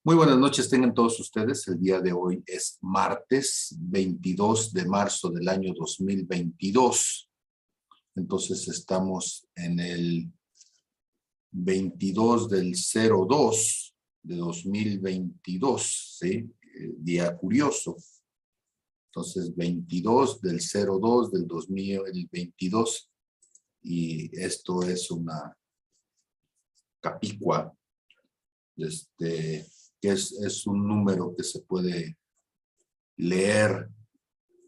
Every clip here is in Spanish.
Muy buenas noches, tengan todos ustedes. El día de hoy es martes 22 de marzo del año 2022. Entonces estamos en el 22 del 02 de 2022, ¿sí? Día curioso. Entonces 22 del 02 del 2022 y esto es una capicua, que es un número que se puede leer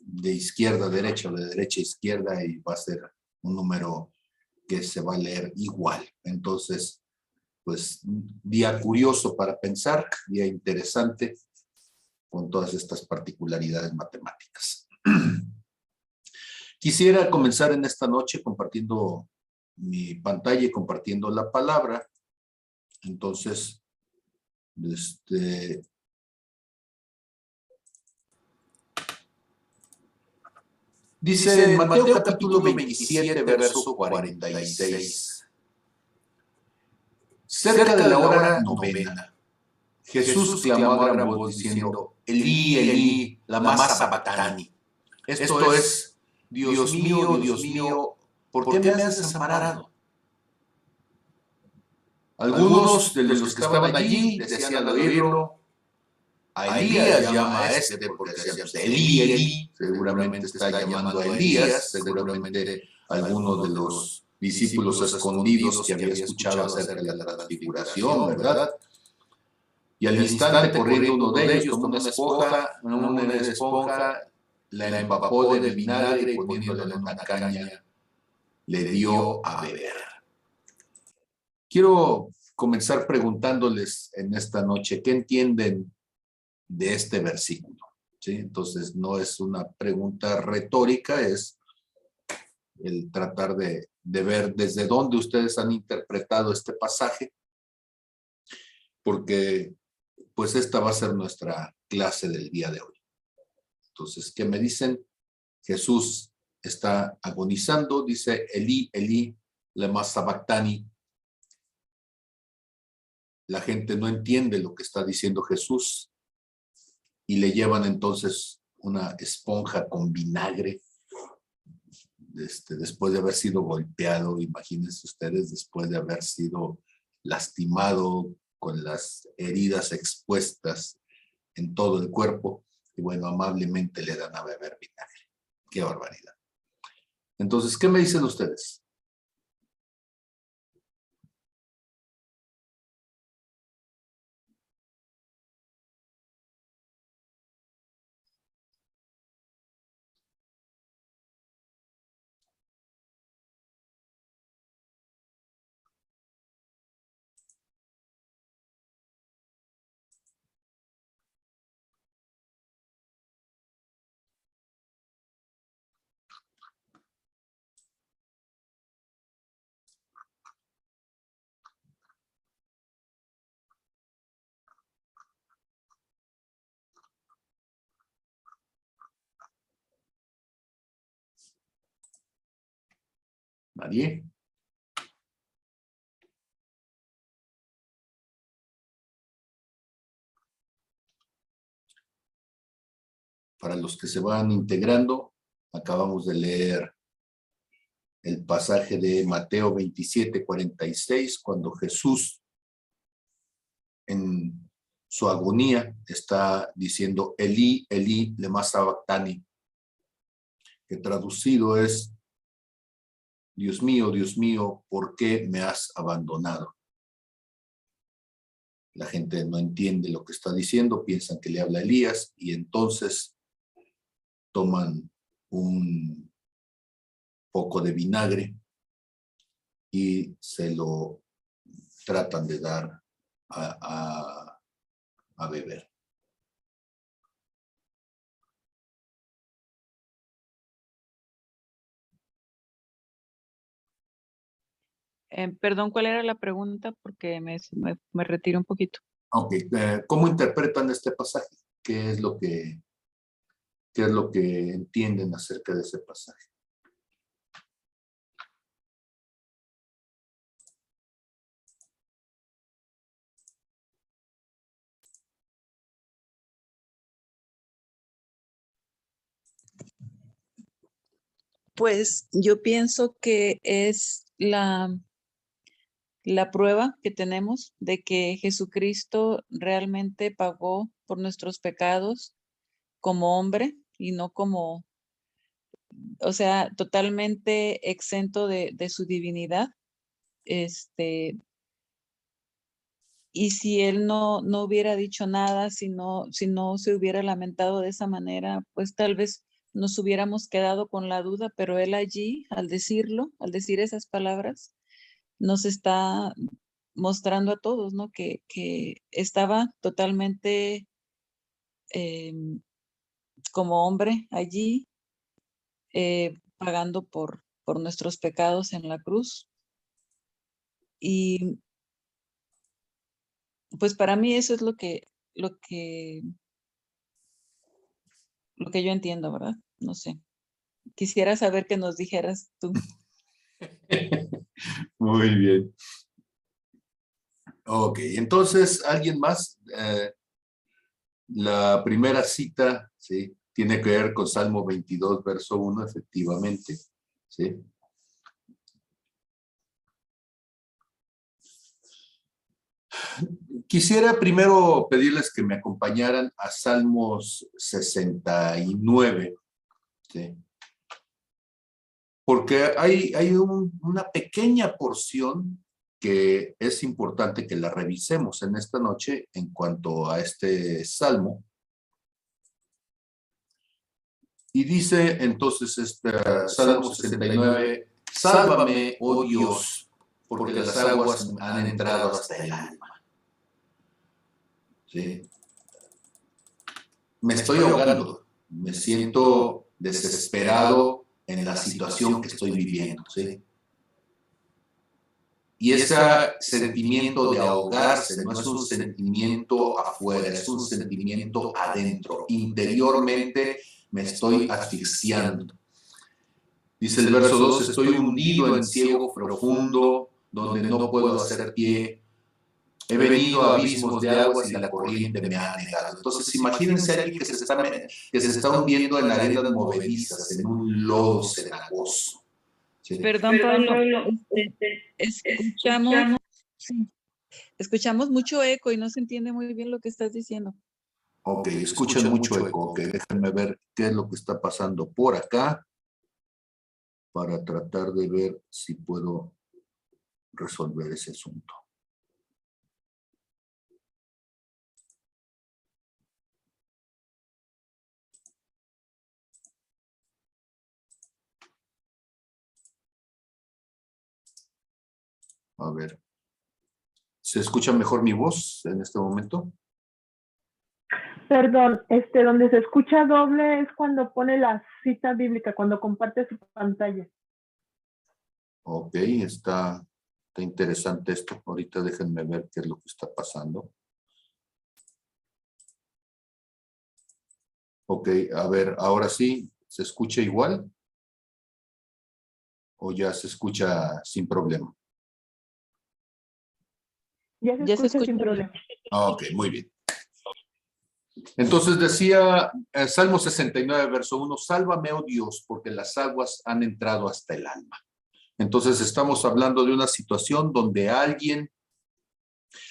de izquierda a derecha o de derecha a izquierda y va a ser un número que se va a leer igual. Entonces, pues, día curioso para pensar, día interesante con todas estas particularidades matemáticas. Quisiera comenzar en esta noche compartiendo mi pantalla y compartiendo la palabra. Entonces, dice en Mateo capítulo 27, verso 46. Cerca de la hora novena, Jesús clamó a gran voz diciendo, Elí, Elí, lama sabactani. Esto es, Dios mío, ¿por qué me has desamparado? Algunos de los que estaban allí decían al oírlo, a Elías llama a porque decían, Elí, Elí, seguramente está llamando a Elías, seguramente alguno de los discípulos escondidos que había escuchado acerca de la transfiguración, ¿verdad? Y al instante corriendo uno de ellos, tomó una esponja, la empapó de vinagre y poniéndola en una caña, le dio a beber. Quiero comenzar preguntándoles en esta noche, ¿qué entienden de este versículo? ¿Sí? Entonces, no es una pregunta retórica, es el tratar de ver desde dónde ustedes han interpretado este pasaje, porque pues esta va a ser nuestra clase del día de hoy. Entonces, ¿qué me dicen? Jesús está agonizando, dice Elí, Elí, lama sabactani. La gente no entiende lo que está diciendo Jesús y le llevan entonces una esponja con vinagre después de haber sido golpeado. Imagínense ustedes, después de haber sido lastimado con las heridas expuestas en todo el cuerpo, y bueno, amablemente le dan a beber vinagre. ¡Qué barbaridad! Entonces, ¿qué me dicen ustedes? ¿Nadie? Para los que se van integrando, acabamos de leer el pasaje de Mateo 27:46, cuando Jesús en su agonía está diciendo Elí, Elí, lama sabactani, que traducido es Dios mío, ¿por qué me has abandonado? La gente no entiende lo que está diciendo, piensan que le habla Elías y entonces toman un poco de vinagre y se lo tratan de dar a beber. Perdón, ¿cuál era la pregunta? Porque me retiro un poquito. Ok, ¿cómo interpretan este pasaje? ¿Qué es lo que entienden acerca de ese pasaje? Pues yo pienso que es la prueba que tenemos de que Jesucristo realmente pagó por nuestros pecados como hombre y no como, o sea, totalmente exento de su divinidad. Y si él no hubiera dicho nada, si no se hubiera lamentado de esa manera, pues tal vez nos hubiéramos quedado con la duda, pero él allí, al decirlo, al decir esas palabras, nos está mostrando a todos, ¿no? Que estaba totalmente como hombre allí, pagando por nuestros pecados en la cruz. Y pues para mí eso es lo que, lo que yo entiendo, ¿verdad? No sé. Quisiera saber qué nos dijeras tú. Muy bien. Ok, entonces, ¿alguien más? La primera cita, ¿sí? Tiene que ver con Salmo 22, verso 1, efectivamente, ¿sí? Quisiera primero pedirles que me acompañaran a Salmos 69, ¿sí? Porque hay una pequeña porción que es importante que la revisemos en esta noche en cuanto a este salmo. Y dice entonces este Salmo 69, sálvame, oh Dios, porque las aguas han entrado hasta el alma. ¿Sí? Me estoy ahogando, me siento desesperado en la situación que estoy viviendo. ¿Sí? Y ese sentimiento de ahogarse no es un sentimiento afuera, es un sentimiento adentro. Interiormente me estoy asfixiando. Dice el verso 2, estoy hundido en ciego profundo, donde no puedo hacer pie. He venido a abismos de aguas y la corriente me ha negado. Entonces, imagínense a alguien que se está hundiendo en arenas movedizas, en un lodo cenagoso. ¿Sí? Perdón, Perdón, Pablo, Pablo, escuchamos, sí, escuchamos mucho eco y no se entiende muy bien lo que estás diciendo. Ok, escuchan mucho eco. Ok, déjenme ver qué es lo que está pasando por acá para tratar de ver si puedo resolver ese asunto. A ver, ¿se escucha mejor mi voz en este momento? perdón, donde se escucha doble es cuando pone la cita bíblica, cuando comparte su pantalla. Ok, está interesante esto. Ahorita déjenme ver qué es lo que está pasando. Ok, a ver, ahora sí, ¿se escucha igual? ¿O ya se escucha sin problema? Ya se Ya se escucha escucha sin bien. problema. Ok, muy bien. Entonces decía Salmo 69, verso 1, sálvame, oh Dios, porque las aguas han entrado hasta el alma. Entonces estamos hablando de una situación donde alguien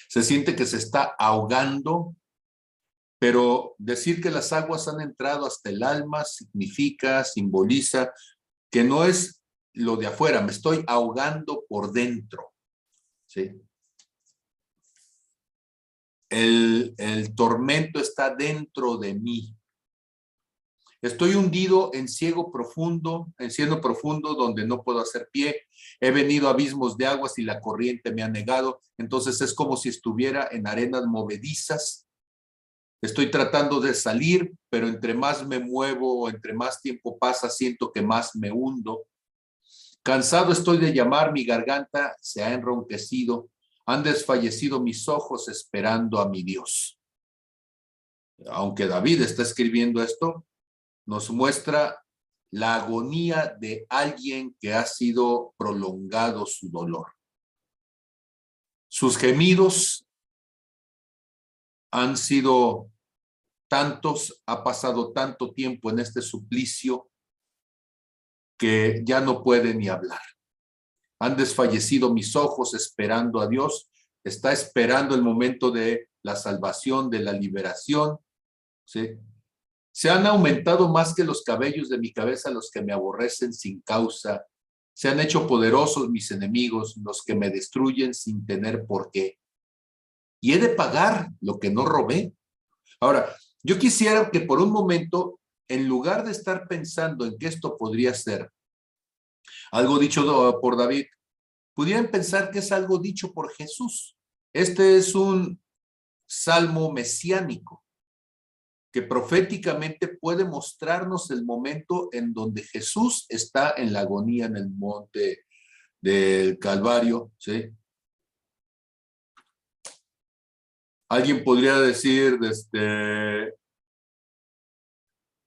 se siente que se está ahogando, pero decir que las aguas han entrado hasta el alma significa, simboliza que no es lo de afuera, me estoy ahogando por dentro. ¿Sí? El tormento está dentro de mí. Estoy hundido en cielo profundo donde no puedo hacer pie. He venido a abismos de aguas y la corriente me ha negado. Entonces es como si estuviera en arenas movedizas. Estoy tratando de salir, pero entre más me muevo, entre más tiempo pasa, siento que más me hundo. Cansado estoy de llamar, mi garganta se ha enronquecido. Han desfallecido mis ojos esperando a mi Dios. Aunque David está escribiendo esto, nos muestra la agonía de alguien que ha sido prolongado su dolor. Sus gemidos han sido tantos, ha pasado tanto tiempo en este suplicio que ya no puede ni hablar. Han desfallecido mis ojos esperando a Dios. Está esperando el momento de la salvación, de la liberación. ¿Sí? Se han aumentado más que los cabellos de mi cabeza los que me aborrecen sin causa. Se han hecho poderosos mis enemigos, los que me destruyen sin tener por qué. Y he de pagar lo que no robé. Ahora, yo quisiera que por un momento, en lugar de estar pensando en que esto podría ser algo dicho por David, pudieran pensar que es algo dicho por Jesús. Este es un salmo mesiánico que proféticamente puede mostrarnos el momento en donde Jesús está en la agonía en el monte del Calvario, ¿sí? Alguien podría decir,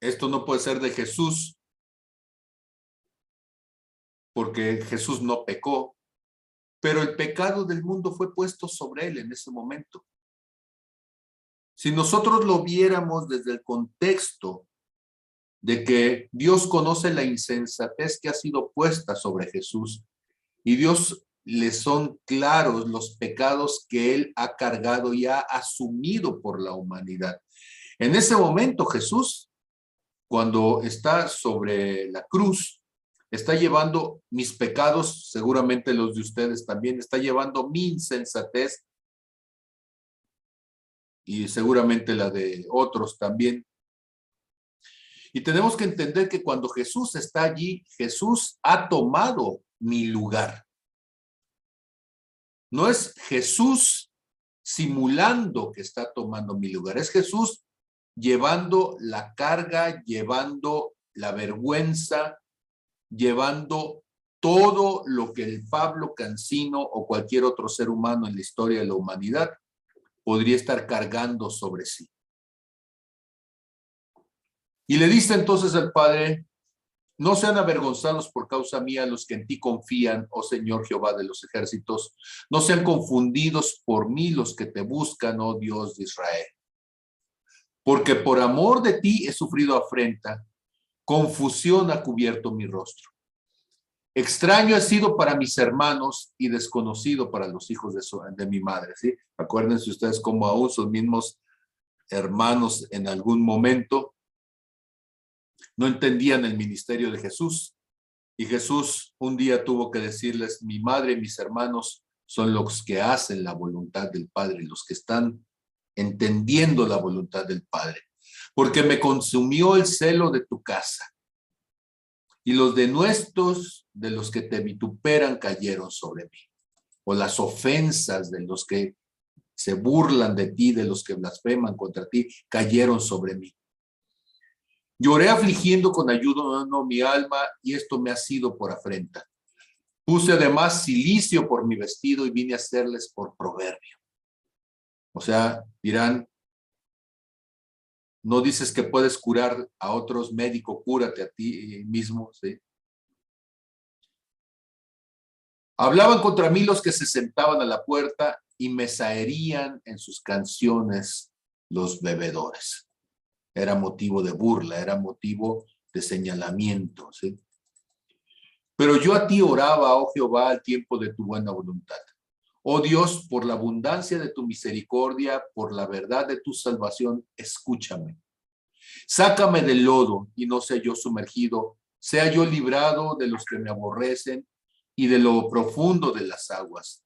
esto no puede ser de Jesús, porque Jesús no pecó, pero el pecado del mundo fue puesto sobre él en ese momento. Si nosotros lo viéramos desde el contexto de que Dios conoce la insensatez que ha sido puesta sobre Jesús y Dios le son claros los pecados que él ha cargado y ha asumido por la humanidad. En ese momento Jesús, cuando está sobre la cruz, está llevando mis pecados, seguramente los de ustedes también, está llevando mi insensatez y seguramente la de otros también. Y tenemos que entender que cuando Jesús está allí, Jesús ha tomado mi lugar. No es Jesús simulando que está tomando mi lugar, es Jesús llevando la carga, llevando la vergüenza, llevando todo lo que el Pablo Cancino o cualquier otro ser humano en la historia de la humanidad podría estar cargando sobre sí. Y le dice entonces al Padre: no sean avergonzados por causa mía los que en ti confían, oh Señor Jehová de los ejércitos. No sean confundidos por mí los que te buscan, oh Dios de Israel. Porque por amor de ti he sufrido afrenta, confusión ha cubierto mi rostro. Extraño he sido para mis hermanos y desconocido para los hijos de mi madre. ¿Sí? Acuérdense ustedes cómo aún sus mismos hermanos en algún momento no entendían el ministerio de Jesús. Y Jesús un día tuvo que decirles: mi madre y mis hermanos son los que hacen la voluntad del Padre, los que están entendiendo la voluntad del Padre. Porque me consumió el celo de tu casa. Y los denuestos de los que te vituperan cayeron sobre mí. O las ofensas de los que se burlan de ti, de los que blasfeman contra ti, cayeron sobre mí. Lloré afligiendo con ayuda mi alma, y esto me ha sido por afrenta. Puse además cilicio por mi vestido y vine a hacerles por proverbio. O sea, dirán: no dices que puedes curar a otros, médico, cúrate a ti mismo. ¿Sí? Hablaban contra mí los que se sentaban a la puerta y me zaherían en sus canciones los bebedores. Era motivo de burla, era motivo de señalamiento. ¿Sí? Pero yo a ti oraba, oh Jehová, al tiempo de tu buena voluntad. Oh Dios, por la abundancia de tu misericordia, por la verdad de tu salvación, escúchame. Sácame del lodo y no sea yo sumergido, sea yo librado de los que me aborrecen y de lo profundo de las aguas.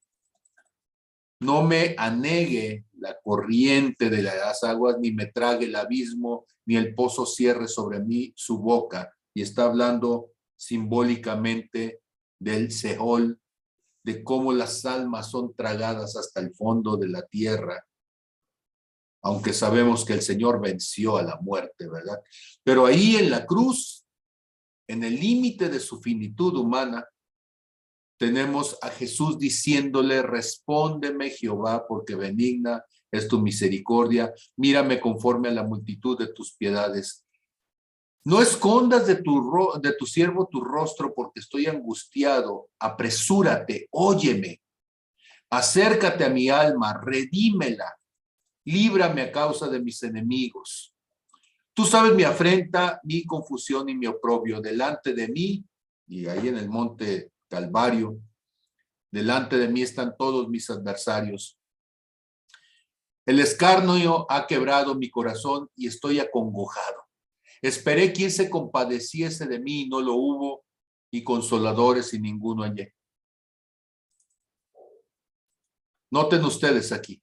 No me anegue la corriente de las aguas, ni me trague el abismo, ni el pozo cierre sobre mí su boca. Y está hablando simbólicamente del Seol, de cómo las almas son tragadas hasta el fondo de la tierra, aunque sabemos que el Señor venció a la muerte, ¿verdad? Pero ahí en la cruz, en el límite de su finitud humana, tenemos a Jesús diciéndole: respóndeme, Jehová, porque benigna es tu misericordia, mírame conforme a la multitud de tus piedades. No escondas de tu siervo tu rostro, porque estoy angustiado. Apresúrate, óyeme. Acércate a mi alma, redímela. Líbrame a causa de mis enemigos. Tú sabes mi afrenta, mi confusión y mi oprobio. Delante de mí y ahí en el monte Calvario, delante de mí están todos mis adversarios. El escarnio ha quebrado mi corazón y estoy acongojado. Esperé quien se compadeciese de mí y no lo hubo, y consoladores y ninguno hallé. Noten ustedes aquí.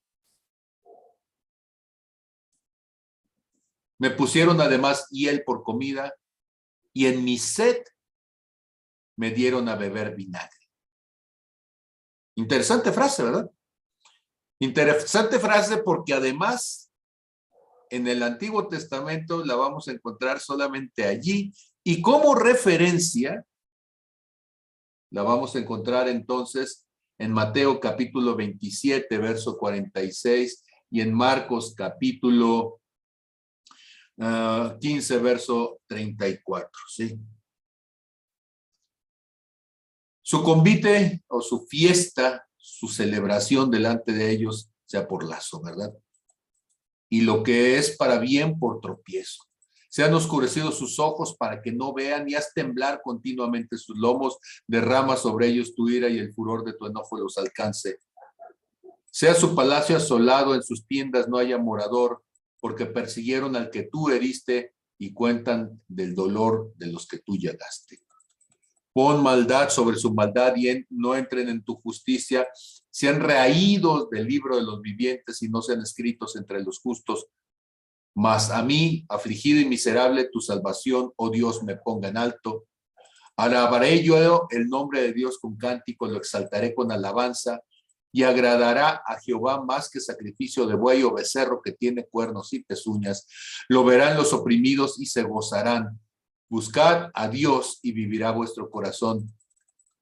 Me pusieron además hiel por comida y en mi sed me dieron a beber vinagre. Interesante frase, ¿verdad? Interesante frase porque además en el Antiguo Testamento la vamos a encontrar solamente allí y como referencia la vamos a encontrar entonces en Mateo capítulo 27, verso 46 y en Marcos capítulo 15, verso 34, ¿sí? Su convite o su fiesta, su celebración delante de ellos sea por lazo, ¿verdad? Y lo que es para bien por tropiezo. Se han oscurecido sus ojos para que no vean y haz temblar continuamente sus lomos, derrama sobre ellos tu ira y el furor de tu enojo los alcance. Sea su palacio asolado, en sus tiendas no haya morador, porque persiguieron al que tú heriste y cuentan del dolor de los que tú llegaste. Pon maldad sobre su maldad y no entren en tu justicia. Sean reídos del libro de los vivientes y no sean escritos entre los justos. Mas a mí, afligido y miserable, tu salvación, oh Dios, me ponga en alto. Alabaré yo el nombre de Dios con cántico, lo exaltaré con alabanza, y agradará a Jehová más que sacrificio de buey o becerro que tiene cuernos y pezuñas. Lo verán los oprimidos y se gozarán. Buscad a Dios y vivirá vuestro corazón,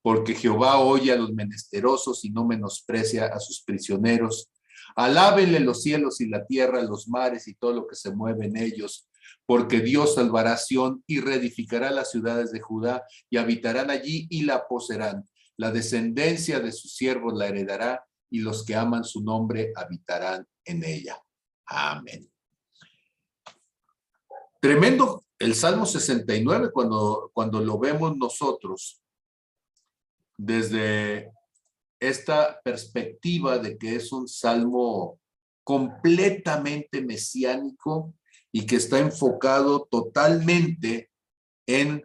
porque Jehová oye a los menesterosos y no menosprecia a sus prisioneros. Alábenle los cielos y la tierra, los mares y todo lo que se mueve en ellos, porque Dios salvará a Sión y reedificará las ciudades de Judá y habitarán allí y la poseerán. La descendencia de sus siervos la heredará y los que aman su nombre habitarán en ella. Amén. Tremendo el Salmo 69 cuando lo vemos nosotros desde esta perspectiva de que es un salmo completamente mesiánico y que está enfocado totalmente en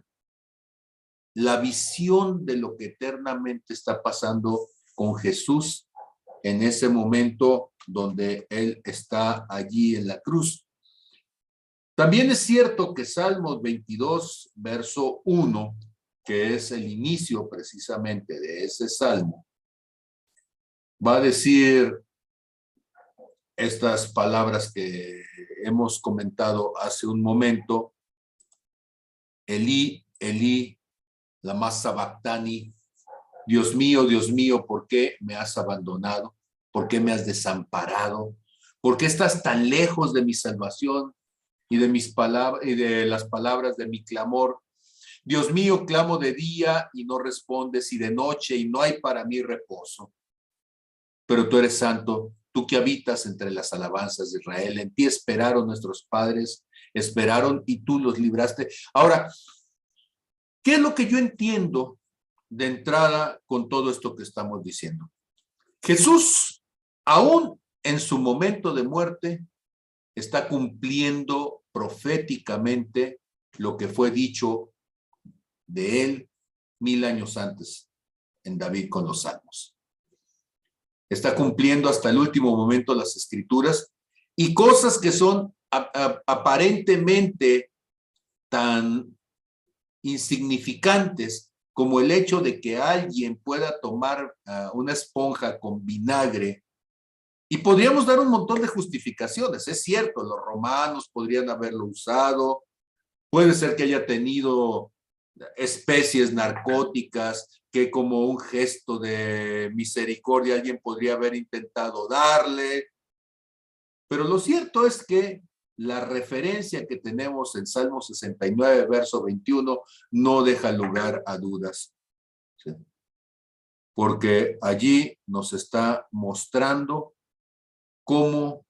la visión de lo que eternamente está pasando con Jesús en ese momento donde Él está allí en la cruz. También es cierto que Salmos 22, verso 1, que es el inicio precisamente de ese salmo, va a decir estas palabras que hemos comentado hace un momento: Elí, Elí, lama sabactani, Dios mío, ¿por qué me has abandonado? ¿Por qué me has desamparado? ¿Por qué estás tan lejos de mi salvación y de mis palabras y de las palabras de mi clamor? Dios mío, clamo de día y no respondes, y de noche y no hay para mí reposo. Pero tú eres santo, tú que habitas entre las alabanzas de Israel. En ti esperaron nuestros padres, esperaron y tú los libraste. Ahora, ¿qué es lo que yo entiendo de entrada con todo esto que estamos diciendo? Jesús, aún en su momento de muerte, está cumpliendo proféticamente lo que fue dicho de él 1000 años antes en David con los Salmos. Está cumpliendo hasta el último momento las escrituras y cosas que son aparentemente tan insignificantes como el hecho de que alguien pueda tomar una esponja con vinagre. Y podríamos dar un montón de justificaciones. Es cierto, los romanos podrían haberlo usado. Puede ser que haya tenido especies narcóticas que como un gesto de misericordia alguien podría haber intentado darle. Pero lo cierto es que la referencia que tenemos en Salmo 69, verso 21, no deja lugar a dudas. ¿Sí? Porque allí nos está mostrando cómo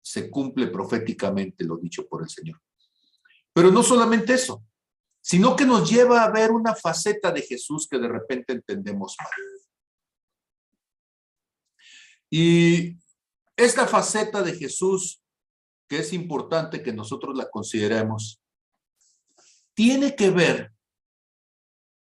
se cumple proféticamente lo dicho por el Señor. Pero no solamente eso. sino que nos lleva a ver una faceta de Jesús que de repente entendemos mal. Y esta faceta de Jesús, que es importante que nosotros la consideremos, tiene que ver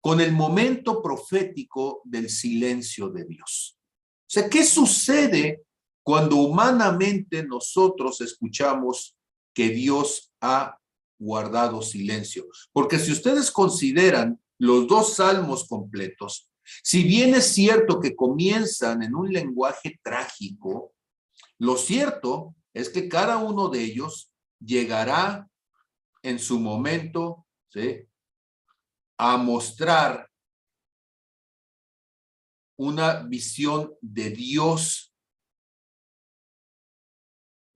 con el momento profético del silencio de Dios. O sea, ¿qué sucede cuando humanamente nosotros escuchamos que Dios ha guardado silencio? Porque si ustedes consideran los dos salmos completos, si bien es cierto que comienzan en un lenguaje trágico, lo cierto es que cada uno de ellos llegará en su momento, ¿sí?, a mostrar una visión de Dios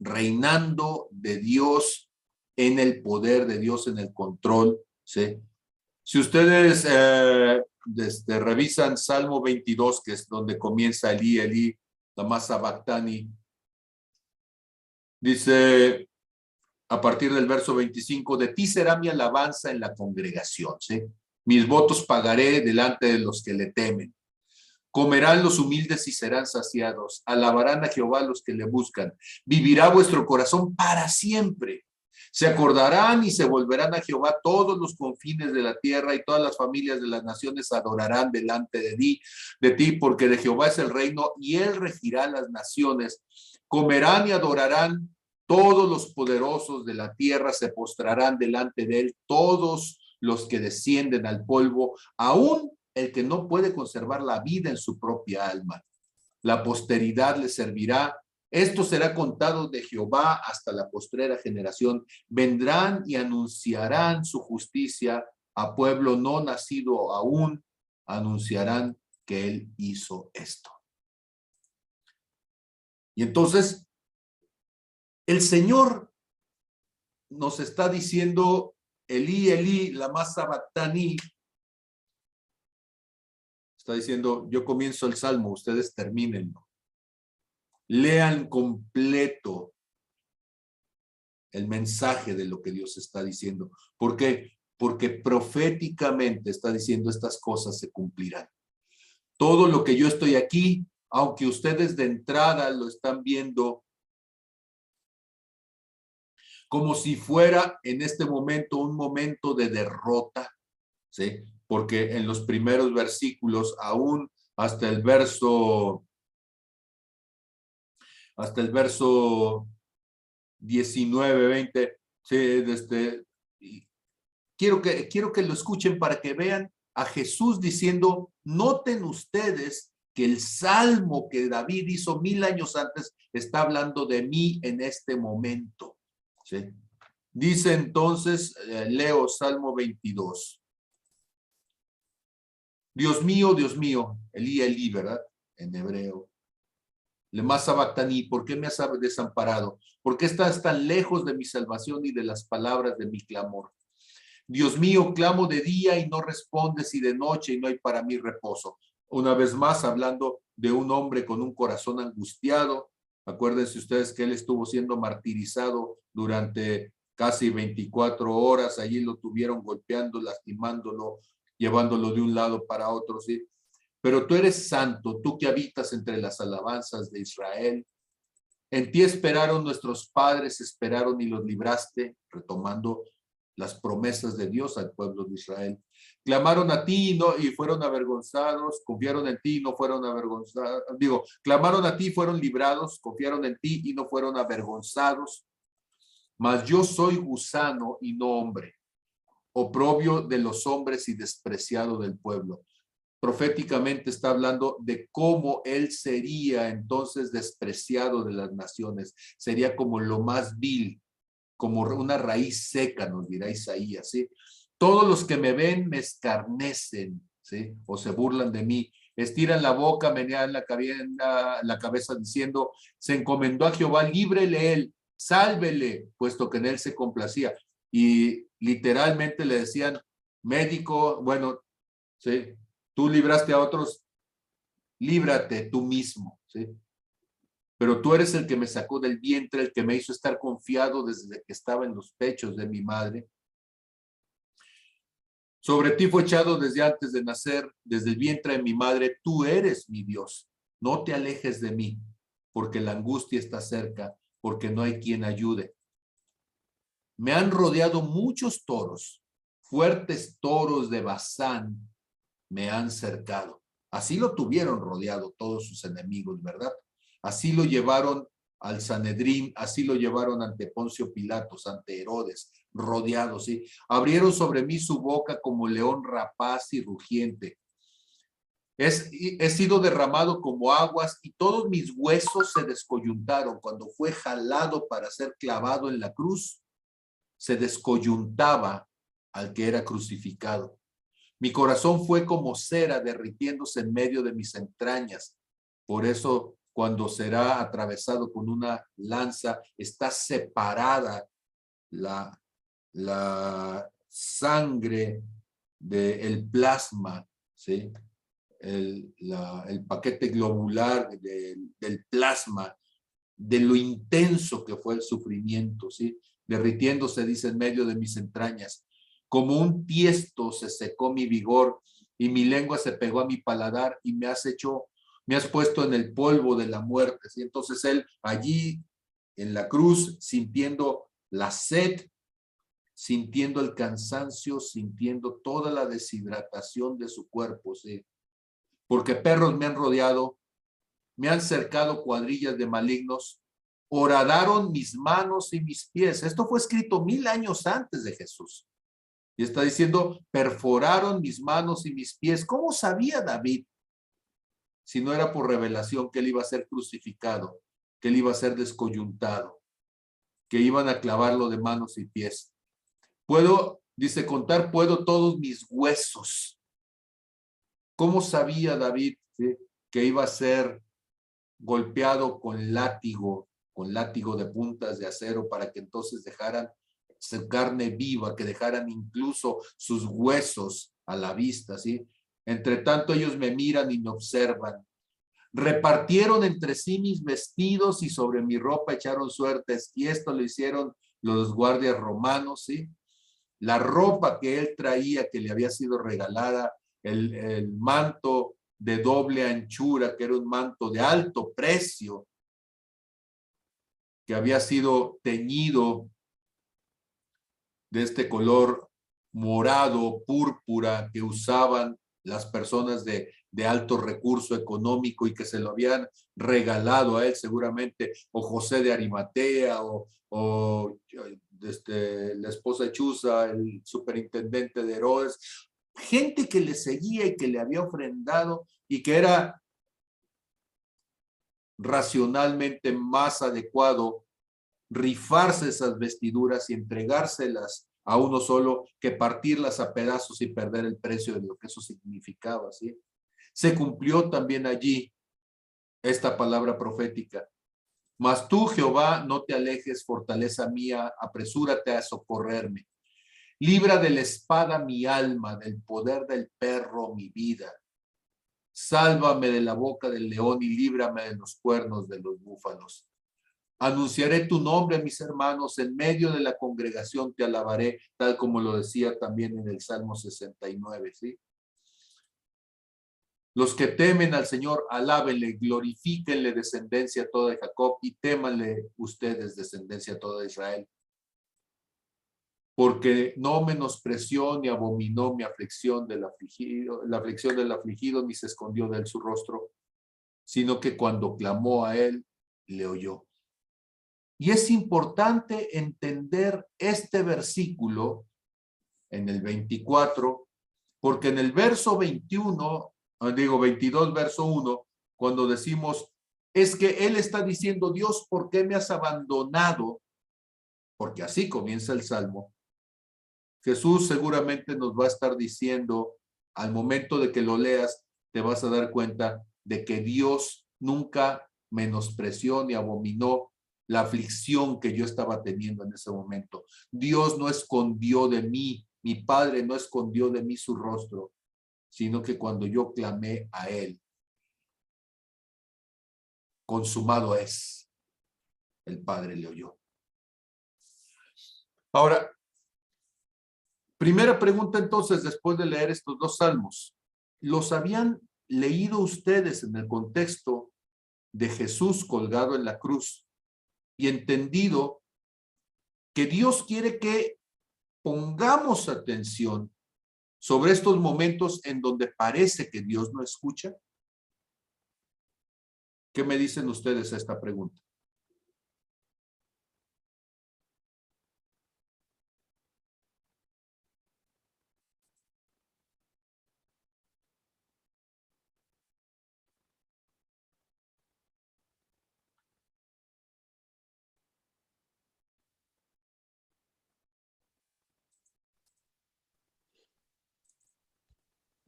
reinando, de Dios en el poder, de Dios en el control, ¿sí? Si ustedes revisan Salmo 22, que es donde comienza Elí, Elí, lama sabactani, dice a partir del verso 25, de ti será mi alabanza en la congregación, ¿sí? Mis votos pagaré delante de los que le temen. Comerán los humildes y serán saciados. Alabarán a Jehová los que le buscan. Vivirá vuestro corazón para siempre. Se acordarán y se volverán a Jehová todos los confines de la tierra, y todas las familias de las naciones adorarán delante de ti, porque de Jehová es el reino y él regirá las naciones. Comerán y adorarán todos los poderosos de la tierra, se postrarán delante de él todos los que descienden al polvo, aún el que no puede conservar la vida en su propia alma. La posteridad le servirá. Esto será contado de Jehová hasta la postrera generación. Vendrán y anunciarán su justicia a pueblo no nacido aún. Anunciarán que él hizo esto. Y entonces, el Señor nos está diciendo, Elí, Elí, lama sabactani. Está diciendo, yo comienzo el Salmo, ustedes termínenlo. Lean completo el mensaje de lo que Dios está diciendo. ¿Por qué? Porque proféticamente está diciendo estas cosas se cumplirán. Todo lo que yo estoy aquí, aunque ustedes de entrada lo están viendo como si fuera en este momento un momento de derrota, ¿sí? Porque en los primeros versículos, aún hasta el verso 19, 20, ¿sí? Quiero que lo escuchen para que vean a Jesús diciendo, noten ustedes que el salmo que David hizo 1000 años antes está hablando de mí en este momento, ¿sí? Dice entonces, leo Salmo 22. Dios mío, Elí, Elí, ¿verdad? En hebreo. Lema sabactani, ¿por qué me has desamparado? ¿Por qué estás tan lejos de mi salvación y de las palabras de mi clamor? Dios mío, clamo de día y no respondes, y de noche y no hay para mí reposo. Una vez más, hablando de un hombre con un corazón angustiado. Acuérdense ustedes que él estuvo siendo martirizado durante casi 24 horas. Allí lo tuvieron golpeando, lastimándolo, llevándolo de un lado para otro, ¿sí? Pero tú eres santo, tú que habitas entre las alabanzas de Israel. En ti esperaron nuestros padres, esperaron y los libraste, retomando las promesas de Dios al pueblo de Israel. Clamaron a ti y fueron avergonzados, confiaron en ti y no fueron avergonzados. Clamaron a ti y fueron librados, confiaron en ti y no fueron avergonzados. Mas yo soy gusano y no hombre, oprobio de los hombres y despreciado del pueblo. Proféticamente está hablando de cómo él sería entonces despreciado de las naciones. Sería como lo más vil, como una raíz seca, nos dirá Isaías, ¿sí? Todos los que me ven me escarnecen, ¿sí? O se burlan de mí. Estiran la boca, menean la cabeza diciendo, se encomendó a Jehová, líbrele él, sálvele, puesto que en él se complacía. Y literalmente le decían, médico, bueno, ¿sí? Tú libraste a otros, líbrate tú mismo, ¿sí? Pero tú eres el que me sacó del vientre, el que me hizo estar confiado desde que estaba en los pechos de mi madre. Sobre ti fue echado desde antes de nacer, desde el vientre de mi madre. Tú eres mi Dios. No te alejes de mí, porque la angustia está cerca, porque no hay quien ayude. Me han rodeado muchos toros, fuertes toros de Basán me han cercado. Así lo tuvieron rodeado todos sus enemigos, ¿verdad? Así lo llevaron al Sanedrín, así lo llevaron ante Poncio Pilatos, ante Herodes, rodeados, ¿sí? Abrieron sobre mí su boca como león rapaz y rugiente. He sido derramado como aguas y todos mis huesos se descoyuntaron. Cuando fue jalado para ser clavado en la cruz, se descoyuntaba al que era crucificado. Mi corazón fue como cera derritiéndose en medio de mis entrañas. Por eso, cuando será atravesado con una lanza, está separada la sangre del plasma, ¿sí? El paquete globular del plasma, de lo intenso que fue el sufrimiento, ¿sí? Derritiéndose, dice, en medio de mis entrañas. Como un tiesto se secó mi vigor y mi lengua se pegó a mi paladar y me has puesto en el polvo de la muerte, ¿sí? Entonces él allí en la cruz, sintiendo la sed, sintiendo el cansancio, sintiendo toda la deshidratación de su cuerpo, ¿sí? Porque perros me han rodeado, me han cercado cuadrillas de malignos, horadaron mis manos y mis pies. Esto fue escrito 1000 años antes de Jesús. Y está diciendo, perforaron mis manos y mis pies. ¿Cómo sabía David? Si no era por revelación que él iba a ser crucificado, que él iba a ser descoyuntado, que iban a clavarlo de manos y pies. Puedo, dice, contar puedo todos mis huesos. ¿Cómo sabía David, ¿sí?, que iba a ser golpeado con látigo de puntas de acero para que entonces dejaran su carne viva, que dejaran incluso sus huesos a la vista, ¿sí? Entre tanto ellos me miran y me observan. Repartieron entre sí mis vestidos y sobre mi ropa echaron suertes, y esto lo hicieron los guardias romanos, ¿sí? La ropa que él traía, que le había sido regalada, el manto de doble anchura, que era un manto de alto precio, que había sido teñido de este color morado, púrpura, que usaban las personas de alto recurso económico y que se lo habían regalado a él seguramente, o José de Arimatea, o la esposa de Chuza, el superintendente de Herodes, gente que le seguía y que le había ofrendado y que era racionalmente más adecuado rifarse esas vestiduras y entregárselas a uno solo que partirlas a pedazos y perder el precio de lo que eso significaba, ¿sí? Se cumplió también allí esta palabra profética. Mas tú, Jehová, no te alejes, fortaleza mía, apresúrate a socorrerme. Libra de la espada mi alma, del poder del perro mi vida. Sálvame de la boca del león y líbrame de los cuernos de los búfalos. Anunciaré tu nombre a mis hermanos, en medio de la congregación te alabaré, tal como lo decía también en el Salmo 69, ¿sí? Los que temen al Señor, alábenle, glorifíquenle, descendencia toda de Jacob, y témanle ustedes, descendencia toda de Israel. Porque no menospreció ni abominó mi aflicción del afligido, la aflicción del afligido, ni se escondió de él su rostro, sino que cuando clamó a él, le oyó. Y es importante entender este versículo en el 24, porque en el verso 22, verso 1, cuando decimos, es que él está diciendo, Dios, ¿por qué me has abandonado? Porque así comienza el Salmo. Jesús seguramente nos va a estar diciendo, al momento de que lo leas, te vas a dar cuenta de que Dios nunca menospreció ni abominó la aflicción que yo estaba teniendo en ese momento. Dios no escondió de mí, mi Padre no escondió de mí su rostro, sino que cuando yo clamé a Él, consumado es, el Padre le oyó. Ahora, Primera pregunta entonces, después de leer estos dos salmos. ¿Los habían leído ustedes en el contexto de Jesús colgado en la cruz y entendido que Dios quiere que pongamos atención sobre estos momentos en donde parece que Dios no escucha? ¿Qué me dicen ustedes a esta pregunta?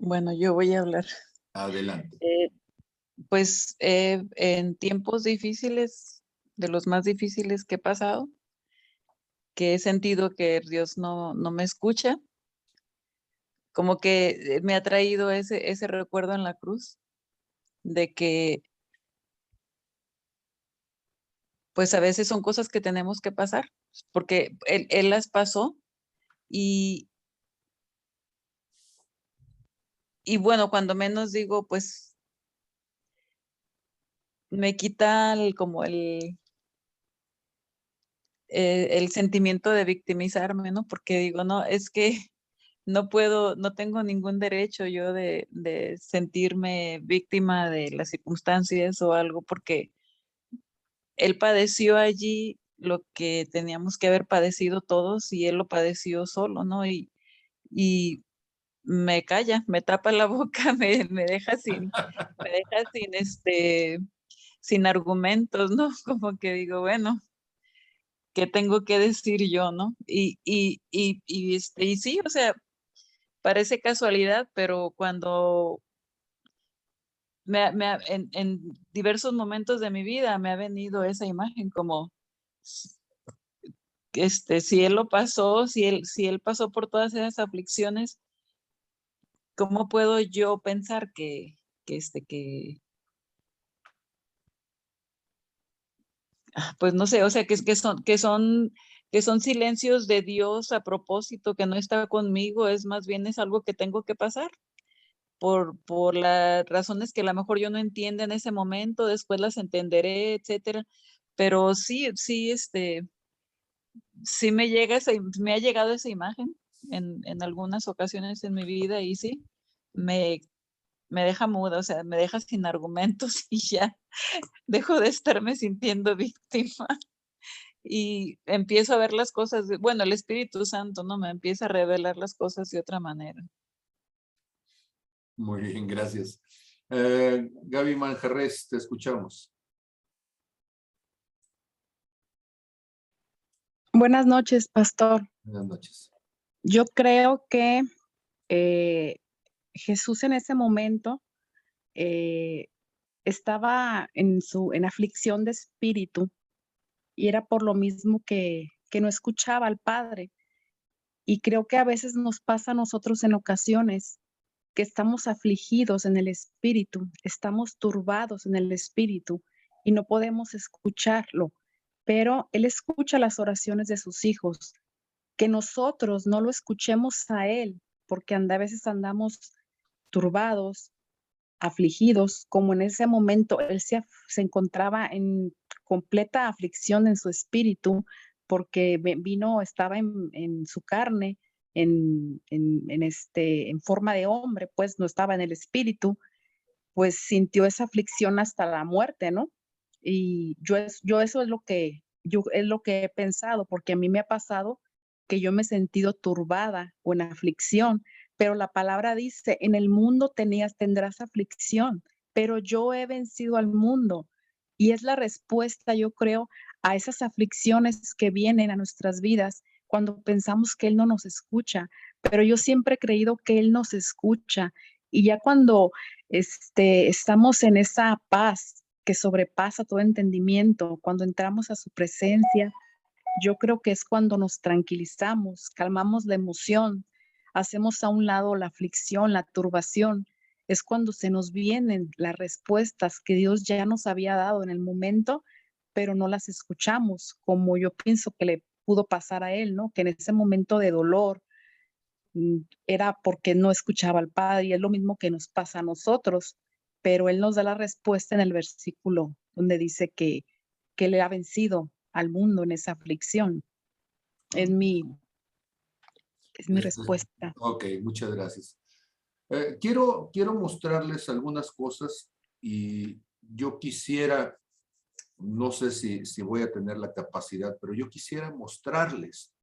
Bueno, yo voy a hablar. Adelante. Pues en tiempos difíciles, de los más difíciles que he pasado, que he sentido que Dios no me escucha, como que me ha traído ese recuerdo en la cruz de que pues a veces son cosas que tenemos que pasar, porque él las pasó y, y bueno, cuando menos digo, pues me quita como el sentimiento de victimizarme, ¿no? Porque digo, no, es que no puedo, no tengo ningún derecho yo de sentirme víctima de las circunstancias o algo, porque él padeció allí lo que teníamos que haber padecido todos y él lo padeció solo, ¿no? Y me calla, me tapa la boca, me deja sin argumentos, ¿no? Como que digo, bueno, ¿qué tengo que decir yo, no? Y sí, o sea, parece casualidad, pero cuando en diversos momentos de mi vida me ha venido esa imagen como, si él lo pasó, si él pasó por todas esas aflicciones, ¿cómo puedo yo pensar pues no sé, o sea, que son silencios de Dios a propósito, que no está conmigo, es más bien es algo que tengo que pasar por las razones que a lo mejor yo no entiendo en ese momento, después las entenderé, etcétera. Pero sí, sí, sí me ha llegado esa imagen en algunas ocasiones en mi vida y sí, me, me deja muda, o sea, me deja sin argumentos y ya dejo de estarme sintiendo víctima y empiezo a ver las cosas, bueno, el Espíritu Santo, ¿no? Me empieza a revelar las cosas de otra manera. Muy bien, gracias. Gaby Manjarres, te escuchamos. Buenas noches, pastor. Buenas noches. Yo creo que Jesús en ese momento eh, estaba en aflicción de espíritu y era por lo mismo que no escuchaba al Padre. Y creo que a veces nos pasa a nosotros en ocasiones que estamos afligidos en el espíritu, estamos turbados en el espíritu y no podemos escucharlo, pero Él escucha las oraciones de sus hijos. Que nosotros no lo escuchemos a Él, porque a veces andamos turbados, afligidos, como en ese momento Él se encontraba en completa aflicción en su espíritu, porque estaba en su carne, en forma de hombre, pues no estaba en el espíritu, pues sintió esa aflicción hasta la muerte, ¿no? Y yo eso es lo que he pensado, porque a mí me ha pasado que yo me he sentido turbada o en aflicción, pero la palabra dice, en el mundo tendrás aflicción, pero yo he vencido al mundo. Y es la respuesta, yo creo, a esas aflicciones que vienen a nuestras vidas cuando pensamos que Él no nos escucha. Pero yo siempre he creído que Él nos escucha. Y ya cuando estamos en esa paz que sobrepasa todo entendimiento, cuando entramos a su presencia, yo creo que es cuando nos tranquilizamos, calmamos la emoción, hacemos a un lado la aflicción, la turbación, es cuando se nos vienen las respuestas que Dios ya nos había dado en el momento, pero no las escuchamos, como yo pienso que le pudo pasar a él, ¿no? Que en ese momento de dolor, era porque no escuchaba al Padre, y es lo mismo que nos pasa a nosotros, pero Él nos da la respuesta en el versículo donde dice que Él ha vencido al mundo en esa aflicción. Es mi respuesta. Ok, muchas gracias. Quiero mostrarles algunas cosas y yo quisiera, no sé si voy a tener la capacidad, pero yo quisiera mostrarles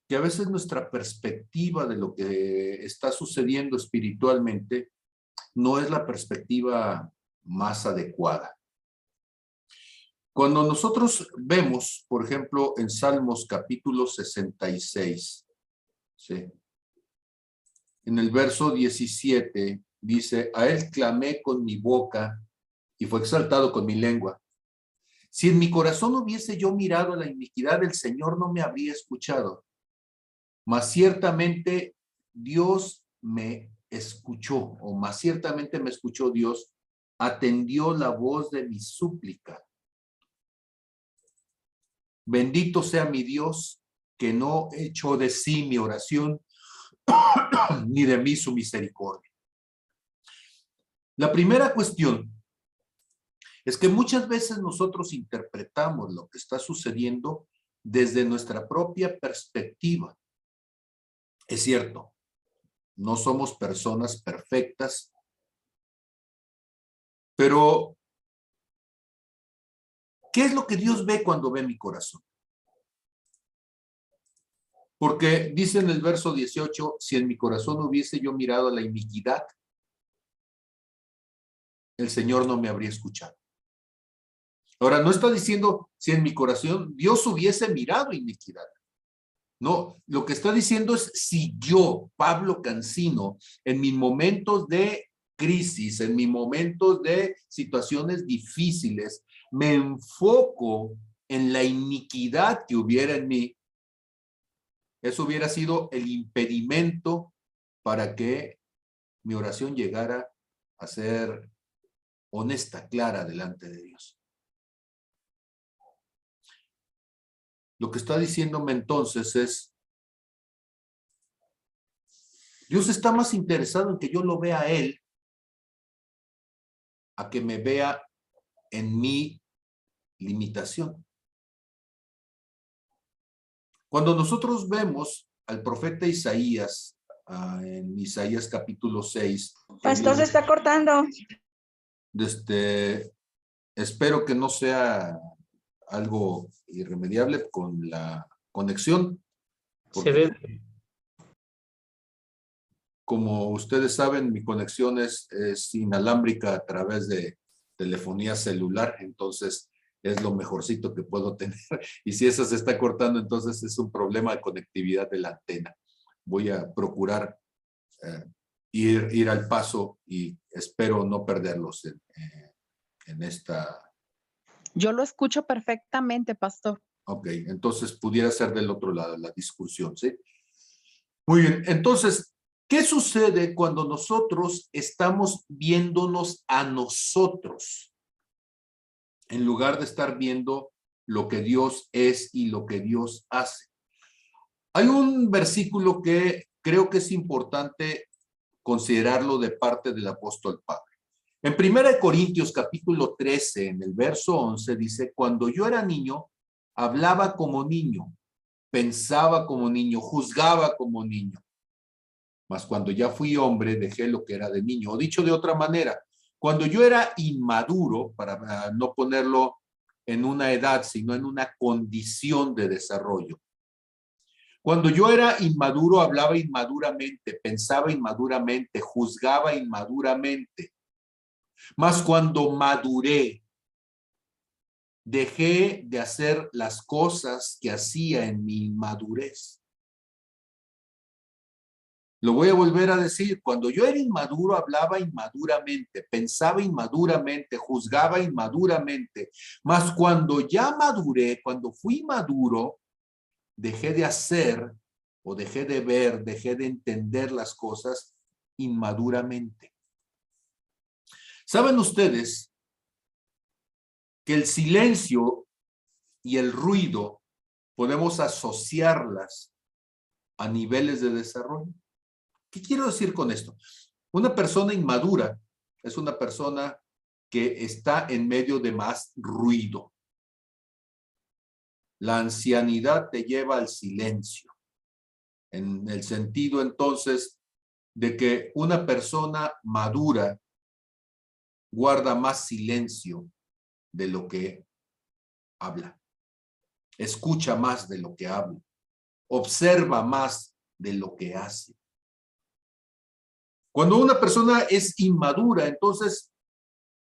que a veces nuestra perspectiva de lo que está sucediendo espiritualmente no es la perspectiva más adecuada. Cuando nosotros vemos, por ejemplo, en Salmos capítulo 66, ¿sí? En el verso 17 dice, a él clamé con mi boca y fue exaltado con mi lengua. Si en mi corazón hubiese yo mirado a la iniquidad, el Señor no me habría escuchado. Mas ciertamente Dios me escuchó, o más ciertamente me escuchó Dios, atendió la voz de mi súplica. Bendito sea mi Dios, que no echó de sí mi oración, ni de mí su misericordia. La primera cuestión es que muchas veces nosotros interpretamos lo que está sucediendo desde nuestra propia perspectiva. Es cierto, no somos personas perfectas, pero ¿qué es lo que Dios ve cuando ve mi corazón? Porque dice en el verso 18, si en mi corazón hubiese yo mirado a la iniquidad, el Señor no me habría escuchado. Ahora, no está diciendo si en mi corazón Dios hubiese mirado iniquidad. No, lo que está diciendo es si yo, Pablo Cancino, en mis momentos de crisis, en mis momentos de situaciones difíciles, me enfoco en la iniquidad que hubiera en mí, eso hubiera sido el impedimento para que mi oración llegara a ser honesta, clara delante de Dios. Lo que está diciéndome entonces es, Dios está más interesado en que yo lo vea a Él, a que me vea en mi limitación. Cuando nosotros vemos al profeta Isaías, en Isaías capítulo 6. Pastor, se está cortando. Espero que no sea algo irremediable con la conexión. Se ve. Como ustedes saben, mi conexión es inalámbrica a través de telefonía celular, entonces es lo mejorcito que puedo tener. Y si eso se está cortando, entonces es un problema de conectividad de la antena. Voy a procurar ir al paso y espero no perderlos en esta. Yo lo escucho perfectamente, pastor. Ok, entonces pudiera ser del otro lado la discusión, ¿sí? Muy bien, entonces, ¿qué sucede cuando nosotros estamos viéndonos a nosotros en lugar de estar viendo lo que Dios es y lo que Dios hace? Hay un versículo que creo que es importante considerarlo de parte del apóstol Pablo. En 1 Corintios capítulo 13, en el verso 11, dice, cuando yo era niño, hablaba como niño, pensaba como niño, juzgaba como niño. Mas cuando ya fui hombre, dejé lo que era de niño. O dicho de otra manera, cuando yo era inmaduro, para no ponerlo en una edad, sino en una condición de desarrollo. Cuando yo era inmaduro, hablaba inmaduramente, pensaba inmaduramente, juzgaba inmaduramente. Mas cuando maduré, dejé de hacer las cosas que hacía en mi inmadurez. Lo voy a volver a decir, cuando yo era inmaduro, hablaba inmaduramente, pensaba inmaduramente, juzgaba inmaduramente. Mas cuando ya maduré, cuando fui maduro, dejé de hacer o dejé de ver, dejé de entender las cosas inmaduramente. ¿Saben ustedes que el silencio y el ruido podemos asociarlas a niveles de desarrollo? ¿Qué quiero decir con esto? Una persona inmadura es una persona que está en medio de más ruido. La ancianidad te lleva al silencio, en el sentido entonces de que una persona madura guarda más silencio de lo que habla, escucha más de lo que habla, observa más de lo que hace. Cuando una persona es inmadura, entonces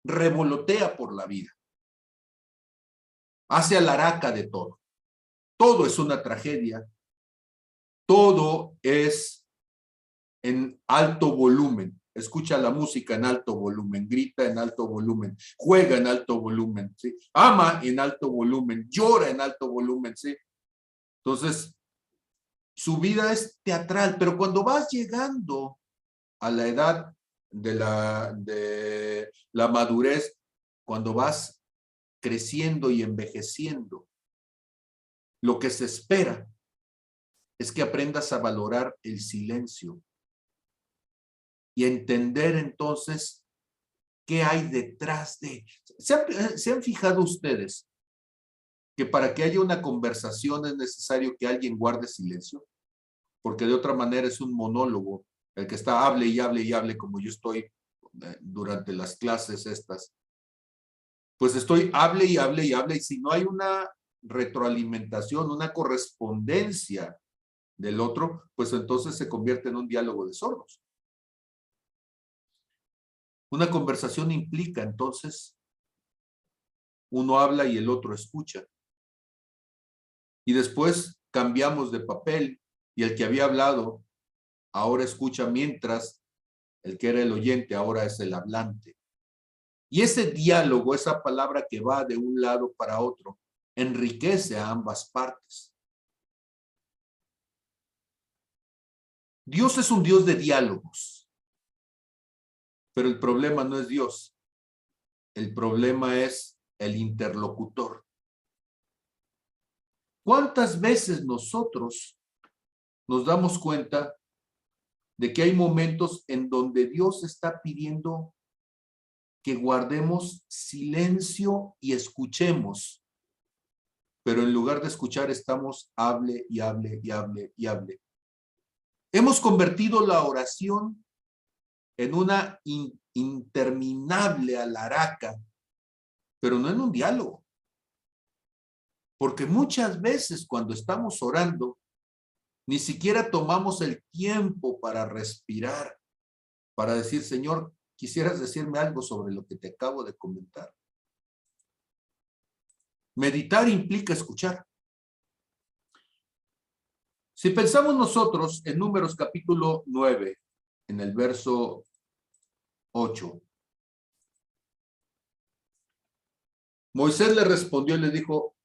revolotea por la vida, hace alaraca de todo. Todo es una tragedia, todo es en alto volumen. Escucha la música en alto volumen, grita en alto volumen, juega en alto volumen, ¿sí? Ama en alto volumen, llora en alto volumen, ¿sí? Entonces, su vida es teatral, pero cuando vas llegando a la edad de la madurez, cuando vas creciendo y envejeciendo, lo que se espera es que aprendas a valorar el silencio y entender entonces qué hay detrás de... ¿Se han fijado ustedes que para que haya una conversación es necesario que alguien guarde silencio? Porque de otra manera es un monólogo, el que está hable y hable y hable, como yo estoy durante las clases estas. Pues estoy hable y hable y hable, y si no hay una retroalimentación, una correspondencia del otro, pues entonces se convierte en un diálogo de sordos. Una conversación implica entonces, uno habla y el otro escucha. Y después cambiamos de papel y el que había hablado ahora escucha, mientras el que era el oyente ahora es el hablante. Y ese diálogo, esa palabra que va de un lado para otro, enriquece a ambas partes. Dios es un Dios de diálogos, pero el problema no es Dios. El problema es el interlocutor. ¿Cuántas veces nosotros nos damos cuenta de que hay momentos en donde Dios está pidiendo que guardemos silencio y escuchemos, pero en lugar de escuchar estamos hable y hable y hable y hable? Hemos convertido la oración en una interminable alaraca, pero no en un diálogo. Porque muchas veces cuando estamos orando, ni siquiera tomamos el tiempo para respirar, para decir, Señor, ¿quisieras decirme algo sobre lo que te acabo de comentar? Meditar implica escuchar. Si pensamos nosotros en Números capítulo 9, en el verso 8, Moisés le respondió y le dijo,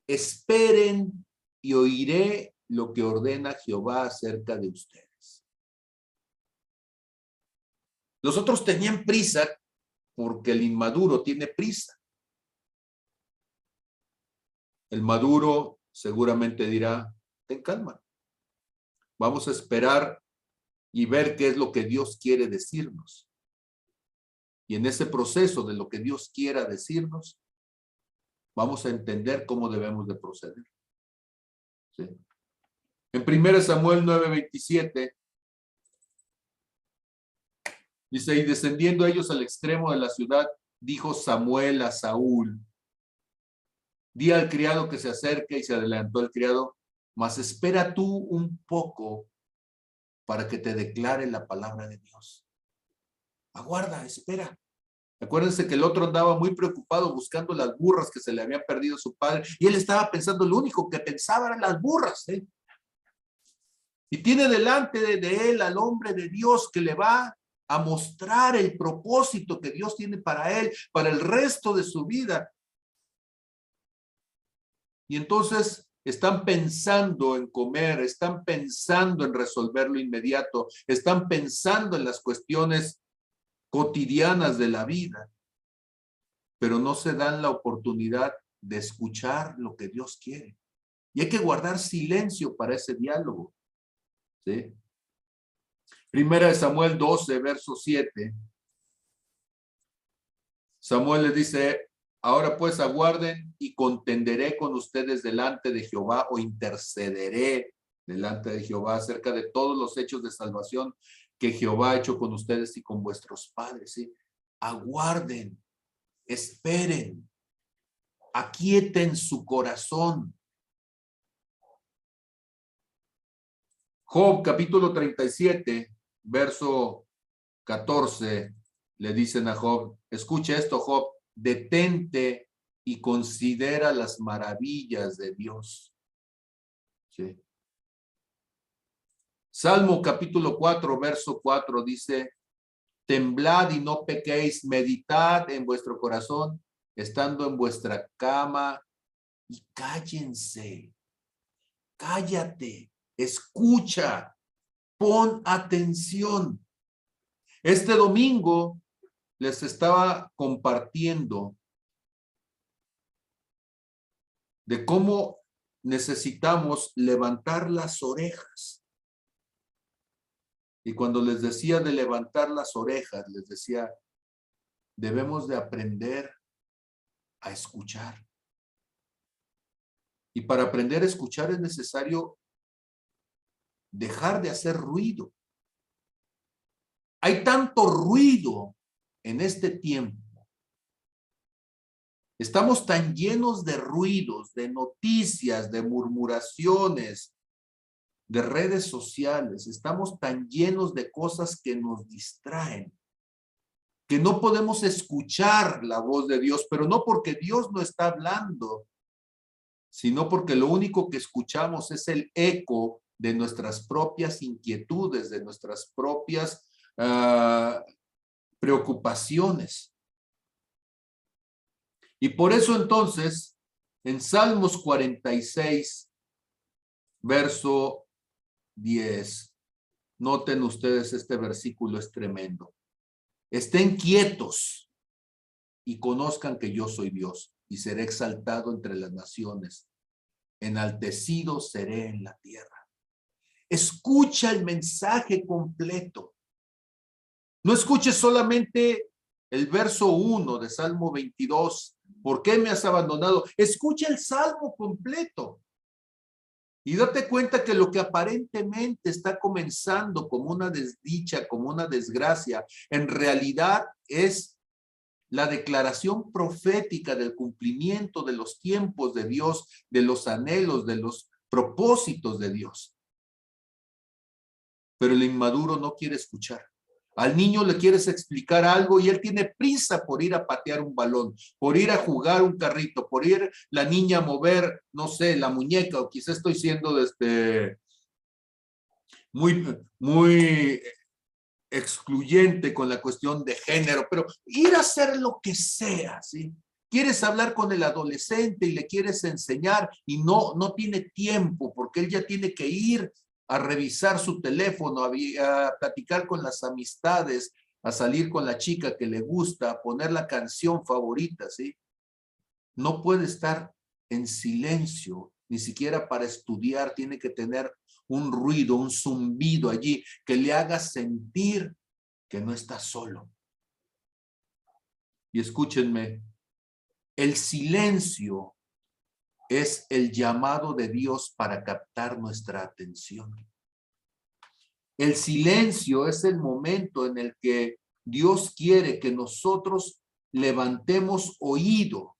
esperen y oiré lo que ordena Jehová acerca de ustedes. Los otros tenían prisa porque el inmaduro tiene prisa. El maduro seguramente dirá, ten calma. Vamos a esperar y ver qué es lo que Dios quiere decirnos. Y en ese proceso de lo que Dios quiera decirnos, vamos a entender cómo debemos de proceder. ¿Sí? En 1 Samuel 9:27, dice, y descendiendo ellos al extremo de la ciudad, dijo Samuel a Saúl, di al criado que se acerque, y se adelantó el criado, mas espera tú un poco para que te declare la palabra de Dios. Aguarda, espera. Acuérdense que el otro andaba muy preocupado buscando las burras que se le habían perdido a su padre, y él estaba pensando, lo único que pensaba eran las burras, ¿eh? Y tiene delante de él al hombre de Dios que le va a mostrar el propósito que Dios tiene para él, para el resto de su vida. Y entonces están pensando en comer, están pensando en resolver lo inmediato, están pensando en las cuestiones cotidianas de la vida, pero no se dan la oportunidad de escuchar lo que Dios quiere. Y hay que guardar silencio para ese diálogo, ¿sí? Primera de Samuel 12, verso 7. Samuel les dice, ahora pues aguarden y contenderé con ustedes delante de Jehová o intercederé delante de Jehová acerca de todos los hechos de salvación que Jehová ha hecho con ustedes y con vuestros padres. ¿Sí? Aguarden, esperen, aquieten su corazón. Job capítulo 37, verso 14, le dicen a Job, escucha esto, Job, detente y considera las maravillas de Dios. ¿Sí? Salmo capítulo 4, verso 4 dice, temblad y no pequéis, meditad en vuestro corazón, estando en vuestra cama, y cállense, cállate, escucha, pon atención. Este domingo les estaba compartiendo de cómo necesitamos levantar las orejas. Y cuando les decía de levantar las orejas, les decía, debemos de aprender a escuchar. Y para aprender a escuchar es necesario dejar de hacer ruido. Hay tanto ruido en este tiempo. Estamos tan llenos de ruidos, de noticias, de murmuraciones, de redes sociales. Estamos tan llenos de cosas que nos distraen, que no podemos escuchar la voz de Dios, pero no porque Dios no está hablando, sino porque lo único que escuchamos es el eco de nuestras propias inquietudes, de nuestras propias preocupaciones. Y por eso entonces, en Salmos 46, verso 10, noten ustedes, este versículo es tremendo. Estén quietos y conozcan que yo soy Dios y seré exaltado entre las naciones. Enaltecido seré en la tierra. Escucha el mensaje completo. No escuches solamente el verso 1 de Salmo 22. ¿Por qué me has abandonado? Escucha el Salmo completo. Y date cuenta que lo que aparentemente está comenzando como una desdicha, como una desgracia, en realidad es la declaración profética del cumplimiento de los tiempos de Dios, de los anhelos, de los propósitos de Dios. Pero el inmaduro no quiere escuchar. Al niño le quieres explicar algo y él tiene prisa por ir a patear un balón, por ir a jugar un carrito, por ir la niña a mover, no sé, la muñeca, o quizá estoy siendo muy excluyente con la cuestión de género, pero ir a hacer lo que sea, ¿sí? Quieres hablar con el adolescente y le quieres enseñar y no tiene tiempo porque él ya tiene que ir a revisar su teléfono, a platicar con las amistades, a salir con la chica que le gusta, a poner la canción favorita, ¿sí? No puede estar en silencio, ni siquiera para estudiar, tiene que tener un ruido, un zumbido allí que le haga sentir que no está solo. Y escúchenme, el silencio es el llamado de Dios para captar nuestra atención. El silencio es el momento en el que Dios quiere que nosotros levantemos oído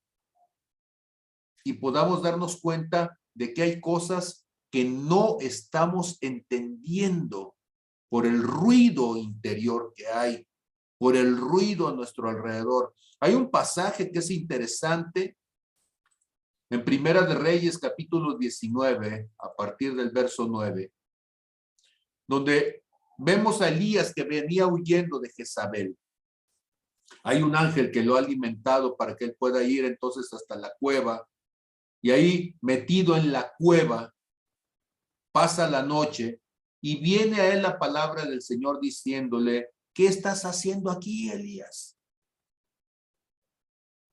y podamos darnos cuenta de que hay cosas que no estamos entendiendo por el ruido interior que hay, por el ruido a nuestro alrededor. Hay un pasaje que es interesante en Primera de Reyes, capítulo 19, a partir del verso 9, donde vemos a Elías que venía huyendo de Jezabel. Hay un ángel que lo ha alimentado para que él pueda ir entonces hasta la cueva, y ahí metido en la cueva pasa la noche y viene a él la palabra del Señor diciéndole, ¿qué estás haciendo aquí, Elías?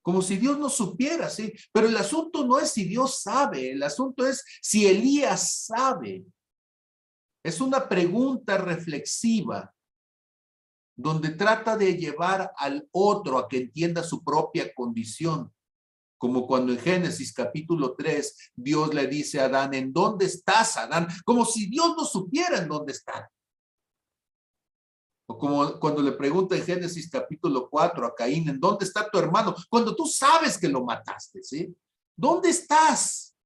Como si Dios no supiera, ¿sí? Pero el asunto no es si Dios sabe, el asunto es si Elías sabe. Es una pregunta reflexiva donde trata de llevar al otro a que entienda su propia condición. Como cuando en Génesis capítulo 3, Dios le dice a Adán, ¿en dónde estás, Adán? Como si Dios no supiera en dónde está. O como cuando le pregunta en Génesis capítulo 4 a Caín, ¿en dónde está tu hermano? Cuando tú sabes que lo mataste, ¿sí? ¿Dónde estás?